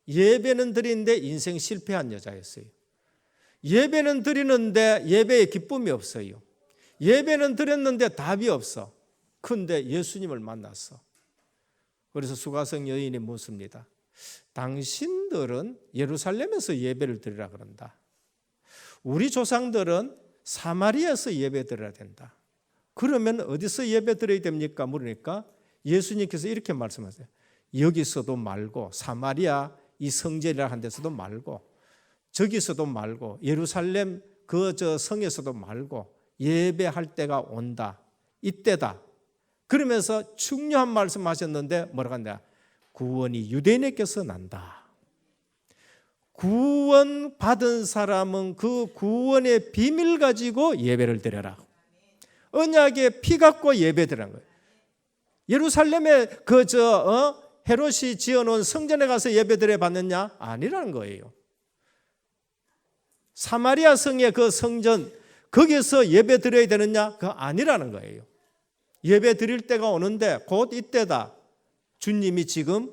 예배는 드리는데 인생 실패한 여자였어요. 예배는 드리는데 예배에 기쁨이 없어요. 예배는 드렸는데 답이 없어. 근데 예수님을 만났어. 그래서 수가성 여인이 묻습니다. 당신들은 예루살렘에서 예배를 드리라 그런다. 우리 조상들은 사마리아에서 예배 드려야 된다. 그러면 어디서 예배 드려야 됩니까? 물으니까 예수님께서 이렇게 말씀하세요. 여기서도 말고 사마리아 이 성전이라 한 데서도 말고 저기서도 말고 예루살렘 그 저 성에서도 말고 예배할 때가 온다. 이때다. 그러면서 중요한 말씀하셨는데 뭐라고 한다? 구원이 유대인에게서 난다. 구원 받은 사람은 그 구원의 비밀 가지고 예배를 드려라. 언약의 피 갖고 예배드리는 거예요. 예루살렘에 헤롯이 지어놓은 성전에 가서 예배드려 봤느냐? 아니라는 거예요. 사마리아 성의 그 성전, 거기서 예배 드려야 되느냐? 그거 아니라는 거예요. 예배 드릴 때가 오는데 곧 이때다. 주님이 지금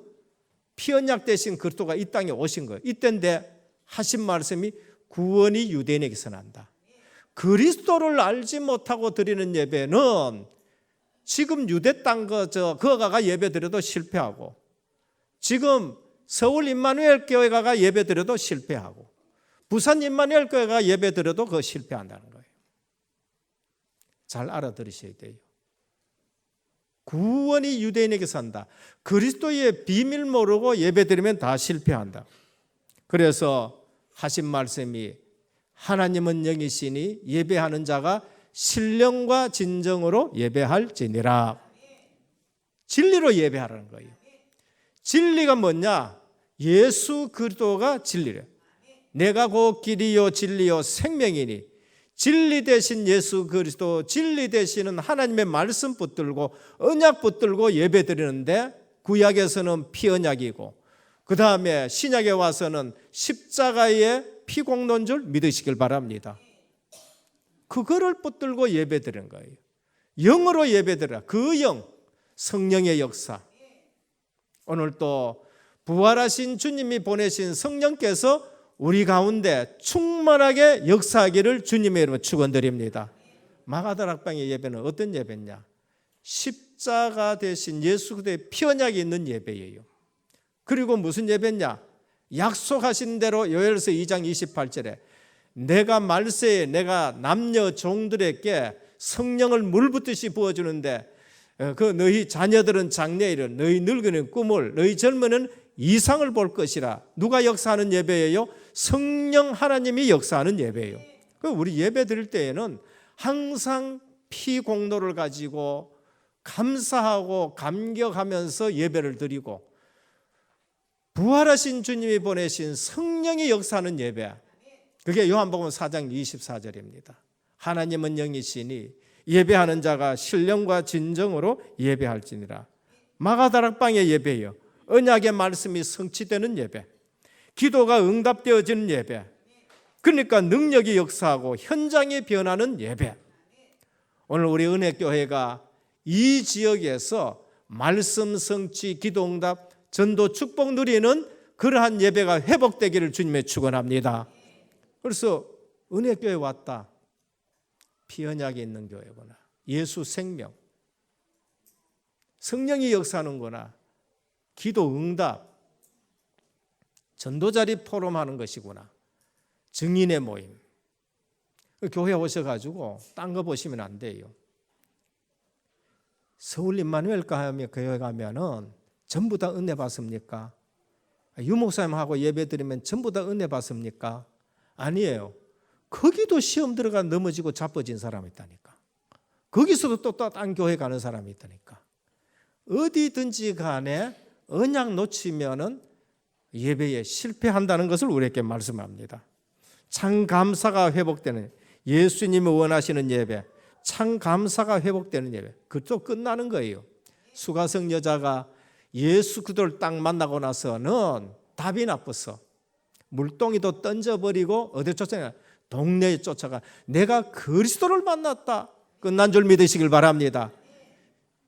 피언약 되신 그리스도가 이 땅에 오신 거예요. 이때인데 하신 말씀이 구원이 유대인에게서 난다. 그리스도를 알지 못하고 드리는 예배는 지금 유대 땅 거가가 예배 드려도 실패하고, 지금 서울 임마누엘 교회 가가 예배 드려도 실패하고, 부산 임마누엘 교회가 예배 드려도 그거 실패한다는 거예요. 잘 알아들으셔야 돼요. 구원이 유대인에게서 한다. 그리스도의 비밀 모르고 예배 드리면 다 실패한다. 그래서 하신 말씀이 하나님은 영이시니 예배하는 자가 신령과 진정으로 예배할지니라. 진리로 예배하라는 거예요. 진리가 뭐냐? 예수 그리스도가 진리래. 내가 곧 길이요 진리요 생명이니, 진리 되신 예수 그리스도, 진리 되시는 하나님의 말씀 붙들고 언약 붙들고 예배 드리는데, 구약에서는 피 언약이고 그 다음에 신약에 와서는 십자가의 피 공로인 줄 믿으시길 바랍니다. 그거를 붙들고 예배 드리는 거예요. 영으로 예배 드려라. 그 영, 성령의 역사. 오늘 또 부활하신 주님이 보내신 성령께서 우리 가운데 충만하게 역사하기를 주님의 이름으로 축원드립니다. 마가다락방의 예배는 어떤 예배냐? 십자가 대신 예수 그리스도의 피 언약이 있는 예배예요. 그리고 무슨 예배냐? 약속하신 대로 요엘서 2장 28절에 내가 말세에 내가 남녀 종들에게 성령을 물 붓듯이 부어주는데 그 너희 자녀들은 장래일을, 너희 늙은이는 꿈을, 너희 젊은이는 이상을 볼 것이라. 누가 역사하는 예배예요? 성령 하나님이 역사하는 예배예요. 우리 예배 드릴 때에는 항상 피 공로를 가지고 감사하고 감격하면서 예배를 드리고, 부활하신 주님이 보내신 성령이 역사하는 예배, 그게 요한복음 4장 24절입니다. 하나님은 영이시니 예배하는 자가 신령과 진정으로 예배할지니라. 마가다락방의 예배예요. 언약의 말씀이 성취되는 예배, 기도가 응답되어지는 예배, 그러니까 능력이 역사하고 현장이 변하는 예배. 오늘 우리 은혜교회가 이 지역에서 말씀 성취, 기도 응답, 전도 축복 누리는 그러한 예배가 회복되기를 주님의 축원합니다. 그래서 은혜교회 왔다. 피언약이 있는 교회구나. 예수 생명, 성령이 역사하는구나. 기도 응답, 전도자리 포럼하는 것이구나. 증인의 모임. 교회 오셔가지고 딴 거 보시면 안 돼요. 서울 임마누엘 교회 가면은 전부 다 은혜 받습니까? 유목사님하고 예배 드리면 전부 다 은혜 받습니까? 아니에요. 거기도 시험 들어가 넘어지고 자빠진 사람이 있다니까. 거기서도 또 딴 교회 가는 사람이 있다니까. 어디든지 간에 언약 놓치면은 예배에 실패한다는 것을 우리에게 말씀합니다. 참 감사가 회복되는, 예수님이 원하시는 예배, 참 감사가 회복되는 예배, 그것도 끝나는 거예요. 수가성 여자가 예수 그리스도를 딱 만나고 나서는 답이 나빴어. 물동이도 던져버리고 어디 쫓아가? 동네에 쫓아가. 내가 그리스도를 만났다. 끝난 줄 믿으시길 바랍니다.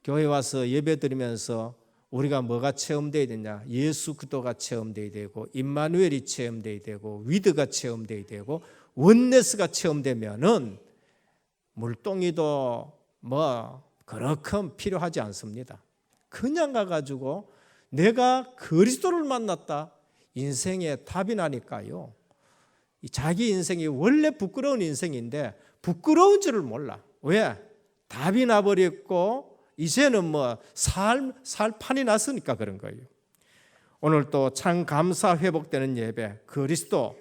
교회 와서 예배 드리면서 우리가 뭐가 체험되어야 되냐? 예수 그리스도가 체험되어야 되고, 임마누엘이 체험되어야 되고, 위드가 체험되어야 되고, 원네스가 체험되면은 물동이도 그렇게 필요하지 않습니다. 그냥 가가지고 내가 그리스도를 만났다. 인생에 답이 나니까요. 자기 인생이 원래 부끄러운 인생인데 부끄러운 줄을 몰라. 왜? 답이 나버렸고 이제는 살 판이 났으니까 그런 거예요. 오늘 또 참 감사 회복되는 예배, 그리스도로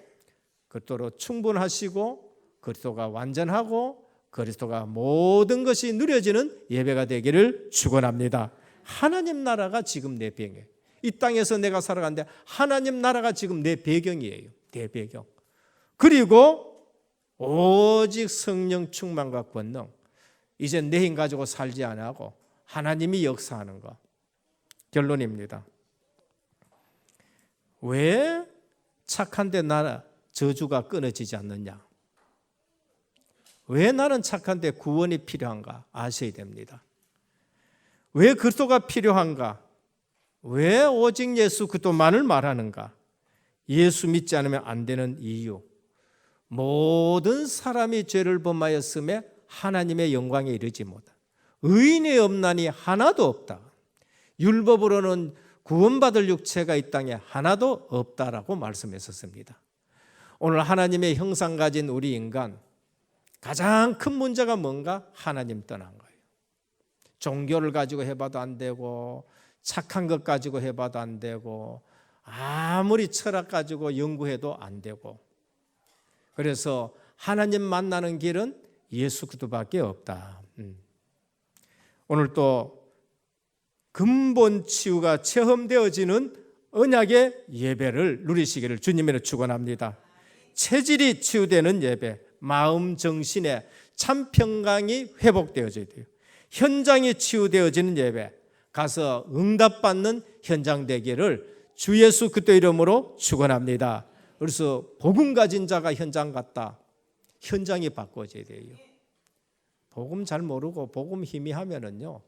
충분하시고 그리스도가 완전하고 그리스도가 모든 것이 누려지는 예배가 되기를 축원합니다. 하나님 나라가 지금 내 배경이에요. 이 땅에서 내가 살아가는데 하나님 나라가 지금 내 배경이에요. 내 배경. 그리고 오직 성령 충만과 권능, 이제 내 힘 가지고 살지 않고 하나님이 역사하는 것. 결론입니다. 왜 착한데 나 저주가 끊어지지 않느냐? 왜 나는 착한데 구원이 필요한가? 아셔야 됩니다. 왜 그리스도가 필요한가? 왜 오직 예수 그리스도만을 말하는가? 예수 믿지 않으면 안 되는 이유. 모든 사람이 죄를 범하였음에 하나님의 영광에 이르지 못한다. 의인이 없나니 하나도 없다. 율법으로는 구원받을 육체가 이 땅에 하나도 없다라고 말씀했었습니다. 오늘 하나님의 형상 가진 우리 인간, 가장 큰 문제가 뭔가? 하나님 떠난 거예요. 종교를 가지고 해봐도 안 되고, 착한 것 가지고 해봐도 안 되고, 아무리 철학 가지고 연구해도 안 되고, 그래서 하나님 만나는 길은 예수 그리스도밖에 없다. 오늘 또 근본 치유가 체험되어지는 언약의 예배를 누리시기를 주님으로 축원합니다. 체질이 치유되는 예배, 마음 정신의 참 평강이 회복되어져야 돼요. 현장이 치유되어지는 예배, 가서 응답받는 현장 되기를 주 예수 그리스도 이름으로 축원합니다. 그래서 복음 가진 자가 현장 갔다. 현장이 바꿔져야 돼요. 복음 잘 모르고 복음 희미하면은요,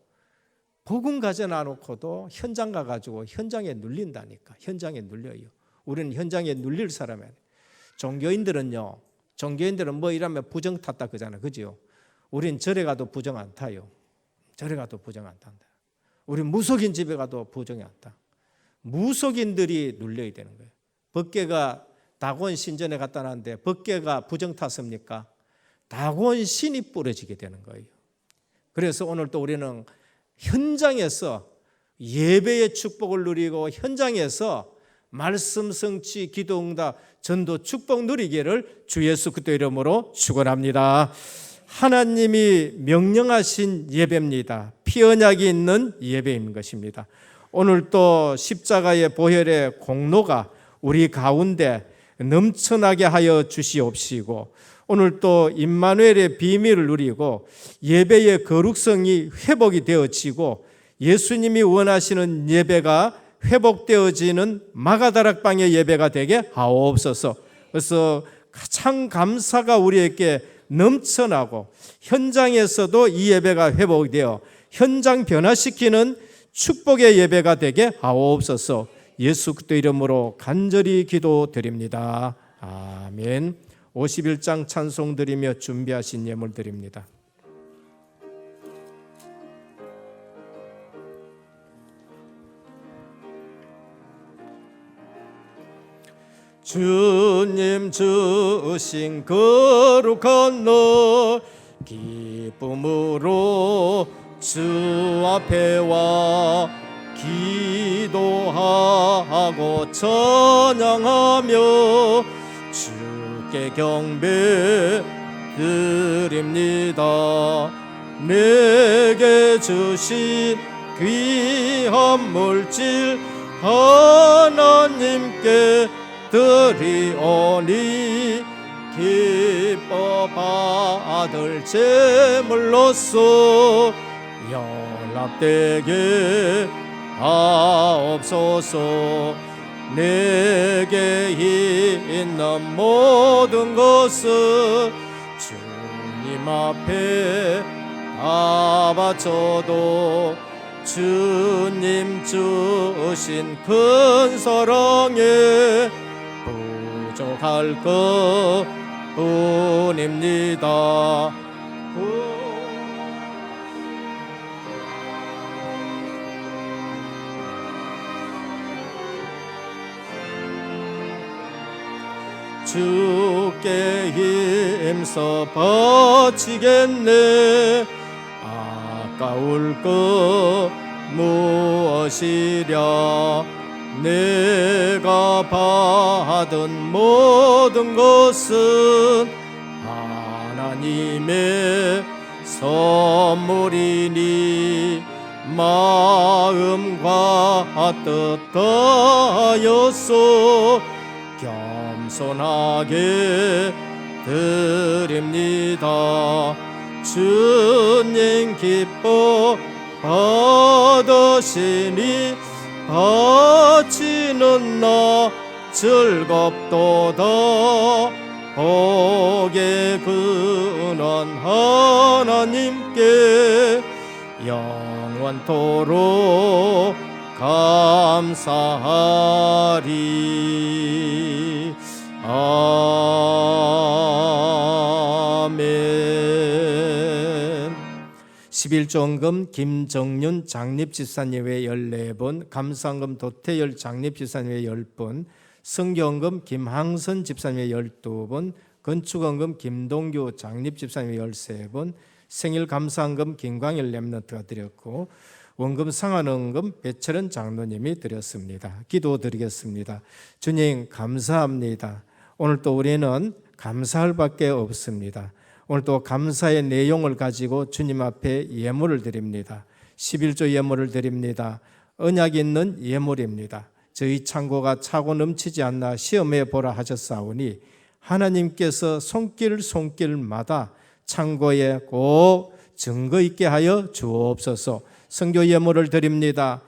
복음 가져 놔놓고도 현장 가가지고 현장에 눌린다니까. 현장에 눌려요. 우리는 현장에 눌릴 사람이에요. 종교인들은 뭐 이러면 부정 탔다 그러잖아요. 그죠? 우린 절에 가도 부정 안 타요. 절에 가도 부정 안 탄다. 우리 무속인 집에 가도 부정이 안 타. 무속인들이 눌려야 되는 거예요. 법계가 다곤 신전에 갖다 놨는데 법계가 부정 탔습니까? 다곤 신이 부러지게 되는 거예요. 그래서 오늘 또 우리는 현장에서 예배의 축복을 누리고 현장에서 말씀 성취, 기도 응답, 전도 축복 누리기를 주 예수 그리스도 이름으로 축원합니다. 하나님이 명령하신 예배입니다. 피 언약이 있는 예배인 것입니다. 오늘 또 십자가의 보혈의 공로가 우리 가운데 넘쳐나게 하여 주시옵시고, 오늘 또 임마누엘의 비밀을 누리고 예배의 거룩성이 회복이 되어지고 예수님이 원하시는 예배가 회복되어지는 마가다락방의 예배가 되게 하옵소서. 그래서 가장 감사가 우리에게 넘쳐나고 현장에서도 이 예배가 회복되어 현장 변화시키는 축복의 예배가 되게 하옵소서. 예수 그리스도 이름으로 간절히 기도드립니다. 아멘. 51장 찬송 드리며 준비하신 예물 드립니다. 주님 주신 거룩한 너 기쁨으로 주 앞에 와 기도하고 찬양하며 주께 경배 드립니다. 내게 주신 귀한 물질 하나님께 드리오니 기뻐 받을 제물로서 연락되게 하옵소서. 내게 있는 모든 것은 주님 앞에 다 바쳐도 주님 주신 큰 사랑에 부족할 것 뿐입니다. 주께 힘써 바치겠네. 아까울 것 무엇이랴. 내가 받은 모든 것은 하나님의 선물이니 마음과 뜻 다하여서 겸손하게 드립니다. 주님 기뻐 받으시니 바치는 나 즐겁도다. 복의 근원 하나님께 영원토록 감사하리. 아멘. 11조원금 김정윤 장립집사님 외 14분, 감사원금 도태열 장립집사님 외 10분, 성교원금 김항선 집사님 외 12분, 건축원금 김동규 장립집사님 외 13분, 생일 감사원금 김광일 렘넌트가 드렸고, 원금 상환원금 배철은 장로님이 드렸습니다. 기도드리겠습니다. 주님 감사합니다. 오늘 또 우리는 감사할 밖에 없습니다. 오늘 또 감사의 내용을 가지고 주님 앞에 예물을 드립니다. 11조 예물을 드립니다. 언약이 있는 예물입니다. 저희 창고가 차고 넘치지 않나 시험해 보라 하셨사오니 하나님께서 손길마다 창고에 꼭 증거 있게 하여 주옵소서. 선교 예물을 드립니다.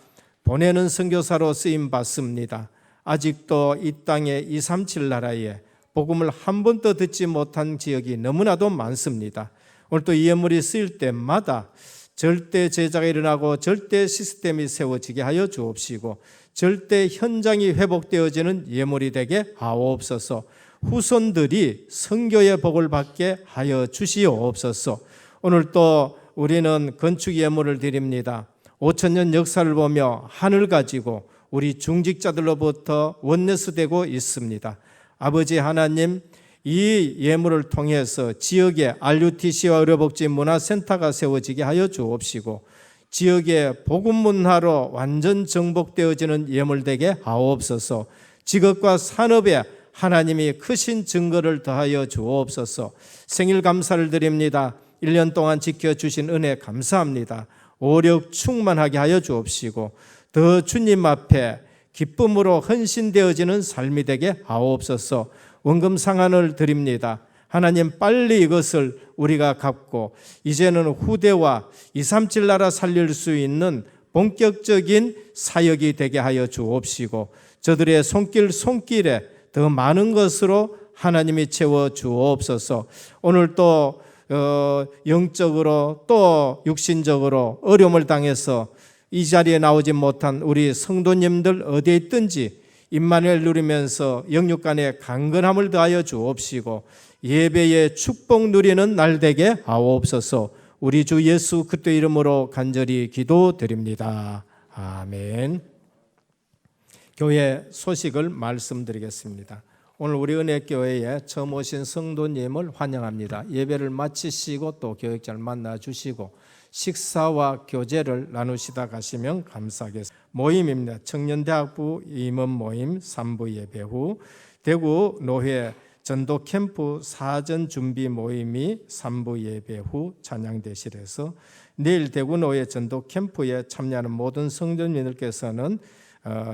보내는 선교사로 쓰임 받습니다. 아직도 이 땅에 237 나라에 복음을 한 번도 듣지 못한 지역이 너무나도 많습니다. 오늘 또 이 예물이 쓰일 때마다 절대 제자가 일어나고 절대 시스템이 세워지게 하여 주옵시고 절대 현장이 회복되어지는 예물이 되게 하옵소서. 후손들이 선교의 복을 받게 하여 주시옵소서. 오늘 또 우리는 건축 예물을 드립니다. 5,000년 역사를 보며 하늘 가지고 우리 중직자들로부터 원내스되고 있습니다. 아버지 하나님, 이 예물을 통해서 지역에 RUTC와 의료복지 문화센터가 세워지게 하여 주옵시고 지역의 복음 문화로 완전 정복되어지는 예물 되게 하옵소서. 직업과 산업에 하나님이 크신 증거를 더하여 주옵소서. 생일 감사를 드립니다. 1년 동안 지켜주신 은혜 감사합니다. 오력 충만하게 하여 주옵시고 더 주님 앞에 기쁨으로 헌신되어지는 삶이 되게 하옵소서. 원금 상환을 드립니다. 하나님 빨리 이것을 우리가 갚고 이제는 후대와 237 나라 살릴 수 있는 본격적인 사역이 되게 하여 주옵시고 저들의 손길에 더 많은 것으로 하나님이 채워 주옵소서. 오늘 또 영적으로 또 육신적으로 어려움을 당해서 이 자리에 나오지 못한 우리 성도님들 어디에 있든지 임마누엘 누리면서 영육간의 강건함을 더하여 주옵시고 예배의 축복 누리는 날 되게 하옵소서. 우리 주 예수 그리스도 이름으로 간절히 기도드립니다. 아멘. 교회 소식을 말씀드리겠습니다. 오늘 우리 은혜교회에 처음 오신 성도님을 환영합니다. 예배를 마치시고 또 교역자를 만나주시고 식사와 교제를 나누시다 가시면 감사하겠습니다. 모임입니다. 청년대학부 임원 모임 3부 예배 후 대구 노회 전도 캠프 사전 준비 모임이 3부 예배 후 찬양대실에서 내일 대구 노회 전도 캠프에 참여하는 모든 성도님들께서는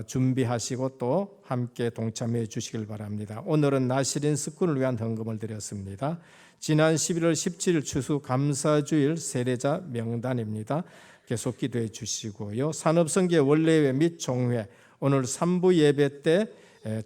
준비하시고 또 함께 동참해 주시길 바랍니다. 오늘은 나시린 스쿨을 위한 헌금을 드렸습니다. 지난 11월 17일 추수 감사주일 세례자 명단입니다. 계속 기도해 주시고요. 산업선교 원래회 및 총회 오늘 3부 예배 때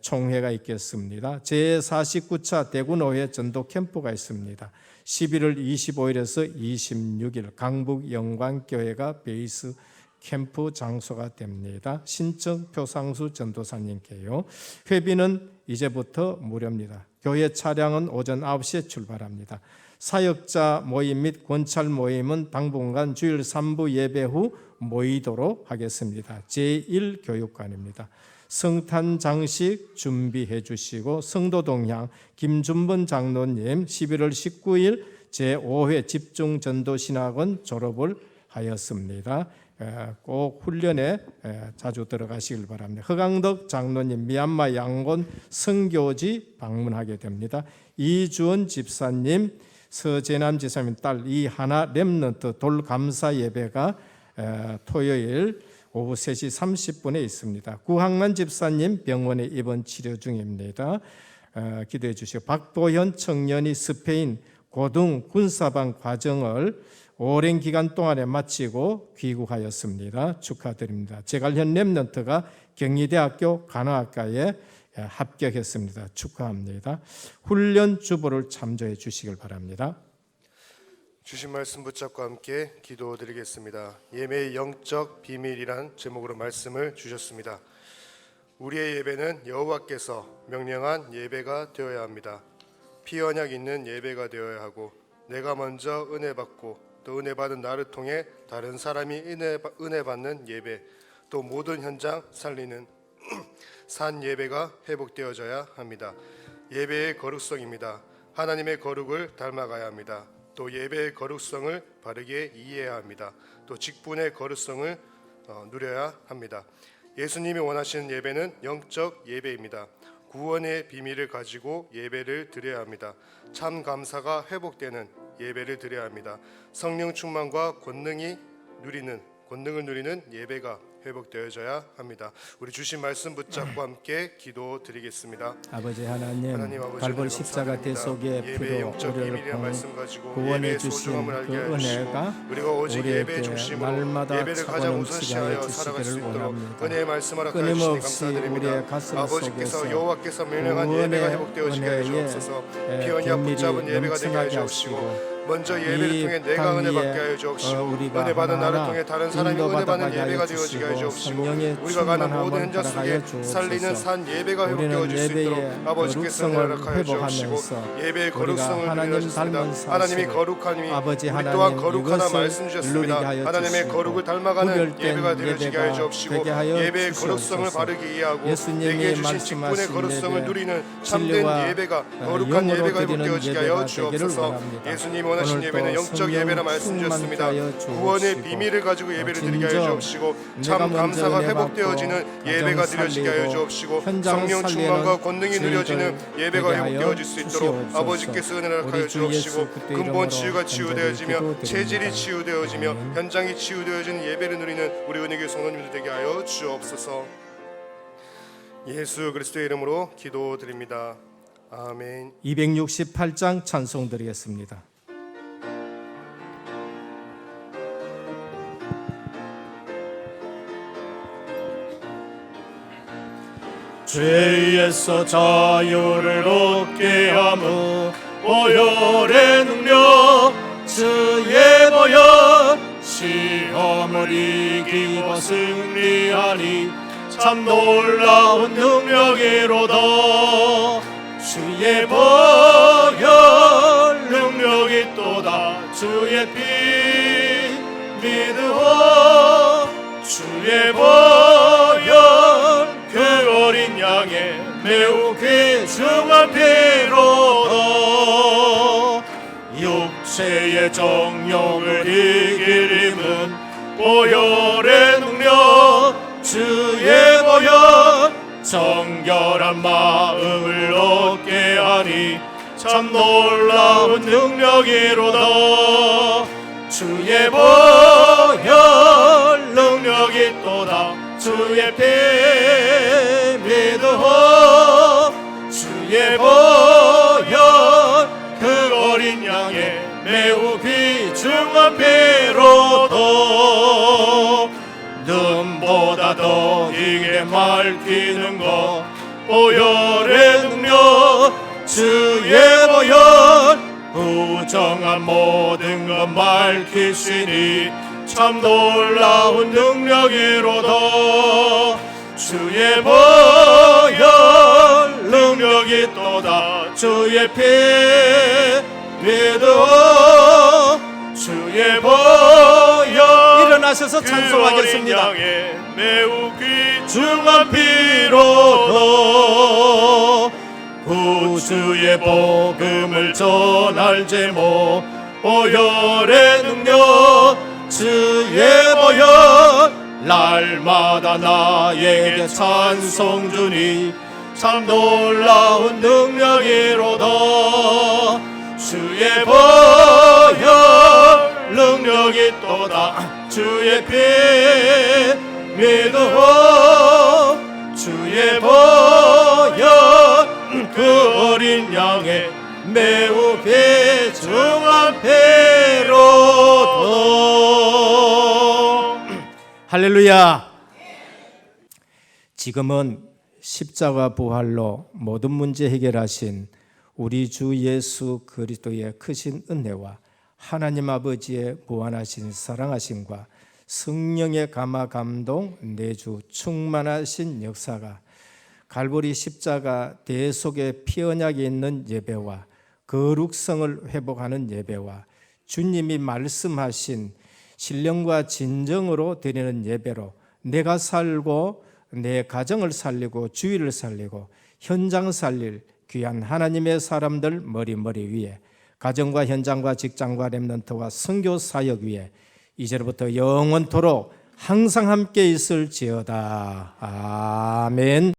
총회가 있겠습니다. 제49차 대구노회 전도 캠프가 있습니다. 11월 25일에서 26일 강북 영광교회가 베이스 캠프 장소가 됩니다. 신청 표상수 전도사님께요. 회비는 이제부터 무료입니다. 교회 차량은 오전 9시에 출발합니다. 사역자 모임 및 권찰 모임은 당분간 주일 3부 예배 후 모이도록 하겠습니다. 제1교육관입니다. 성탄 장식 준비해 주시고 성도동향 김준번 장로님 11월 19일 제5회 집중전도신학원 졸업을 하였습니다. 꼭 훈련에 자주 들어가시길 바랍니다. 허강덕 장로님 미얀마 양곤 선교지 방문하게 됩니다. 이주원 집사님 서재남 집사님 딸 이하나 렘넌트 돌감사 예배가 토요일 오후 3시 30분에 있습니다. 구항만 집사님 병원에 입원 치료 중입니다. 기도해 주시고 박도현 청년이 스페인 고등 군사반 과정을 오랜 기간 동안에 마치고 귀국하였습니다. 축하드립니다. 제갈현 랩런트가 경희대학교 간호학과에 합격했습니다. 축하합니다. 훈련 주보를 참조해 주시길 바랍니다. 주신 말씀 붙잡고 함께 기도드리겠습니다. 예배의 영적 비밀이란 제목으로 말씀을 주셨습니다. 우리의 예배는 여호와께서 명령한 예배가 되어야 합니다. 피 언약 있는 예배가 되어야 하고 내가 먼저 은혜 받고 또 은혜 받은 나를 통해 다른 사람이 은혜 받는 예배, 또 모든 현장 살리는 산 예배가 회복되어져야 합니다. 예배의 거룩성입니다. 하나님의 거룩을 닮아가야 합니다. 또 예배의 거룩성을 바르게 이해해야 합니다. 또 직분의 거룩성을 누려야 합니다. 예수님이 원하시는 예배는 영적 예배입니다. 구원의 비밀을 가지고 예배를 드려야 합니다. 참 감사가 회복되는 예배를 드려야 합니다. 성령 충만과 권능을 누리는 예배가 회복되어져야 합니다. 우리 주신 말씀 붙잡고 함께 기도드리겠습니다. 아버지 하나님, 아버지 갈보리 십자가 대속의 피로 우리를 구원해 주신 그 은혜가 우리에게 날마다 차고넘치게 하여 주시기를 원합니다. 은혜의 말씀하라 끊임없이 감사드립니다. 우리의 가슴 아버지께서 속에서 여호와께서 명령한 예배가 회복되어지게 하여 주옵소서. 피 언약 붙잡은 예배가 되게 하여 주옵시고 먼저 예배를 통해 내가 은혜 받게 하여 주옵시고 은혜 받은 나를 통해 다른 사람이 은혜 받는 예배가 되어지게 하여 주옵시고 우리가 가는 모든 현장 속에 살리는 산 예배가 회복되어질 수 있도록 아버지께서 허락하여 주옵시고 예배의 거룩성을 누리셨습니다. 하나님이 거룩하니 우리 또한 거룩하다 말씀 주셨습니다. 하나님의 거룩을 닮아가는 예배가 되어지게 하여 주옵시고 예배의 거룩성을 바르게 이해하고 내게 주신 직분의 거룩성을 누리는 참된 예배가 거룩한 예배가 회복되어지게 하여 주옵소서. 예수님 원하신 예배는 영적 예배라 말씀 주셨습니다. 구원의 비밀을 가지고 예배를 드리게 하여 주옵시고 참 감사가 회복되어지는 예배가 드려지게 하여 주옵시고 성령 충만과 권능이 누려지는 예배가 회복되어질 수 있도록 아버지께서 은혜를 하여 주옵시고 근본 치유가 치유되어지며 체질이 치유되어지며 현장이 치유되어지는 예배를 누리는 우리 은혜교회 성도님들 되게 하여 주옵소서. 예수 그리스도의 이름으로 기도드립니다. 아멘. 268장 찬송 드리겠습니다. 죄에서 자유를 얻게 하며 보혈의 능력 주의 보혈 시험을 이기고 승리하니 참 놀라운 능력이로다. 주의 보혈 능력이 또다. 주의 피 믿으오. 주의 보혈 그 어린 양의 매우 귀중한 피로다. 육체의 정욕을 이길 힘은 보혈의 능력 주의 보혈 정결한 마음을 얻게 하니 참 놀라운 능력이로다. 주의 보혈 능력이 또다. 주의 피 믿으오. 주의 보혈 그 어린 양의 매우 귀중한 피로다. 눈보다 더 이게 밝히는 것 보혈의 능력 주의 보혈 부정한 모든 것 밝히시니 참 놀라운 능력이로다. 주의 보혈 능력이 또다. 주의 피 믿으오. 주의 보혈 일어나셔서 찬송하겠습니다. 매우 귀중한 피로다. 구주의 복음을 전할 제목 보혈의 능력 주의 보혈 날마다 나에게 찬송 주니 참 놀라운 능력이로다. 주의 보혈 능력이 또다. 주의 피 믿으오. 주의 보혈 그 어린 양의 매우 귀중한 배로도. 할렐루야. 지금은 십자가 부활로 모든 문제 해결하신 우리 주 예수 그리스도의 크신 은혜와 하나님 아버지의 무한하신 사랑하심과 성령의 감화 감동 내주 충만하신 역사가 갈보리 십자가 대속의 피 언약이 있는 예배와 거룩성을 회복하는 예배와 주님이 말씀하신 신령과 진정으로 드리는 예배로 내가 살고 내 가정을 살리고 주위를 살리고 현장 살릴 귀한 하나님의 사람들 머리 위에 가정과 현장과 직장과 렘넌트와 선교 사역 위에 이제부터 영원토록 항상 함께 있을지어다. 아멘.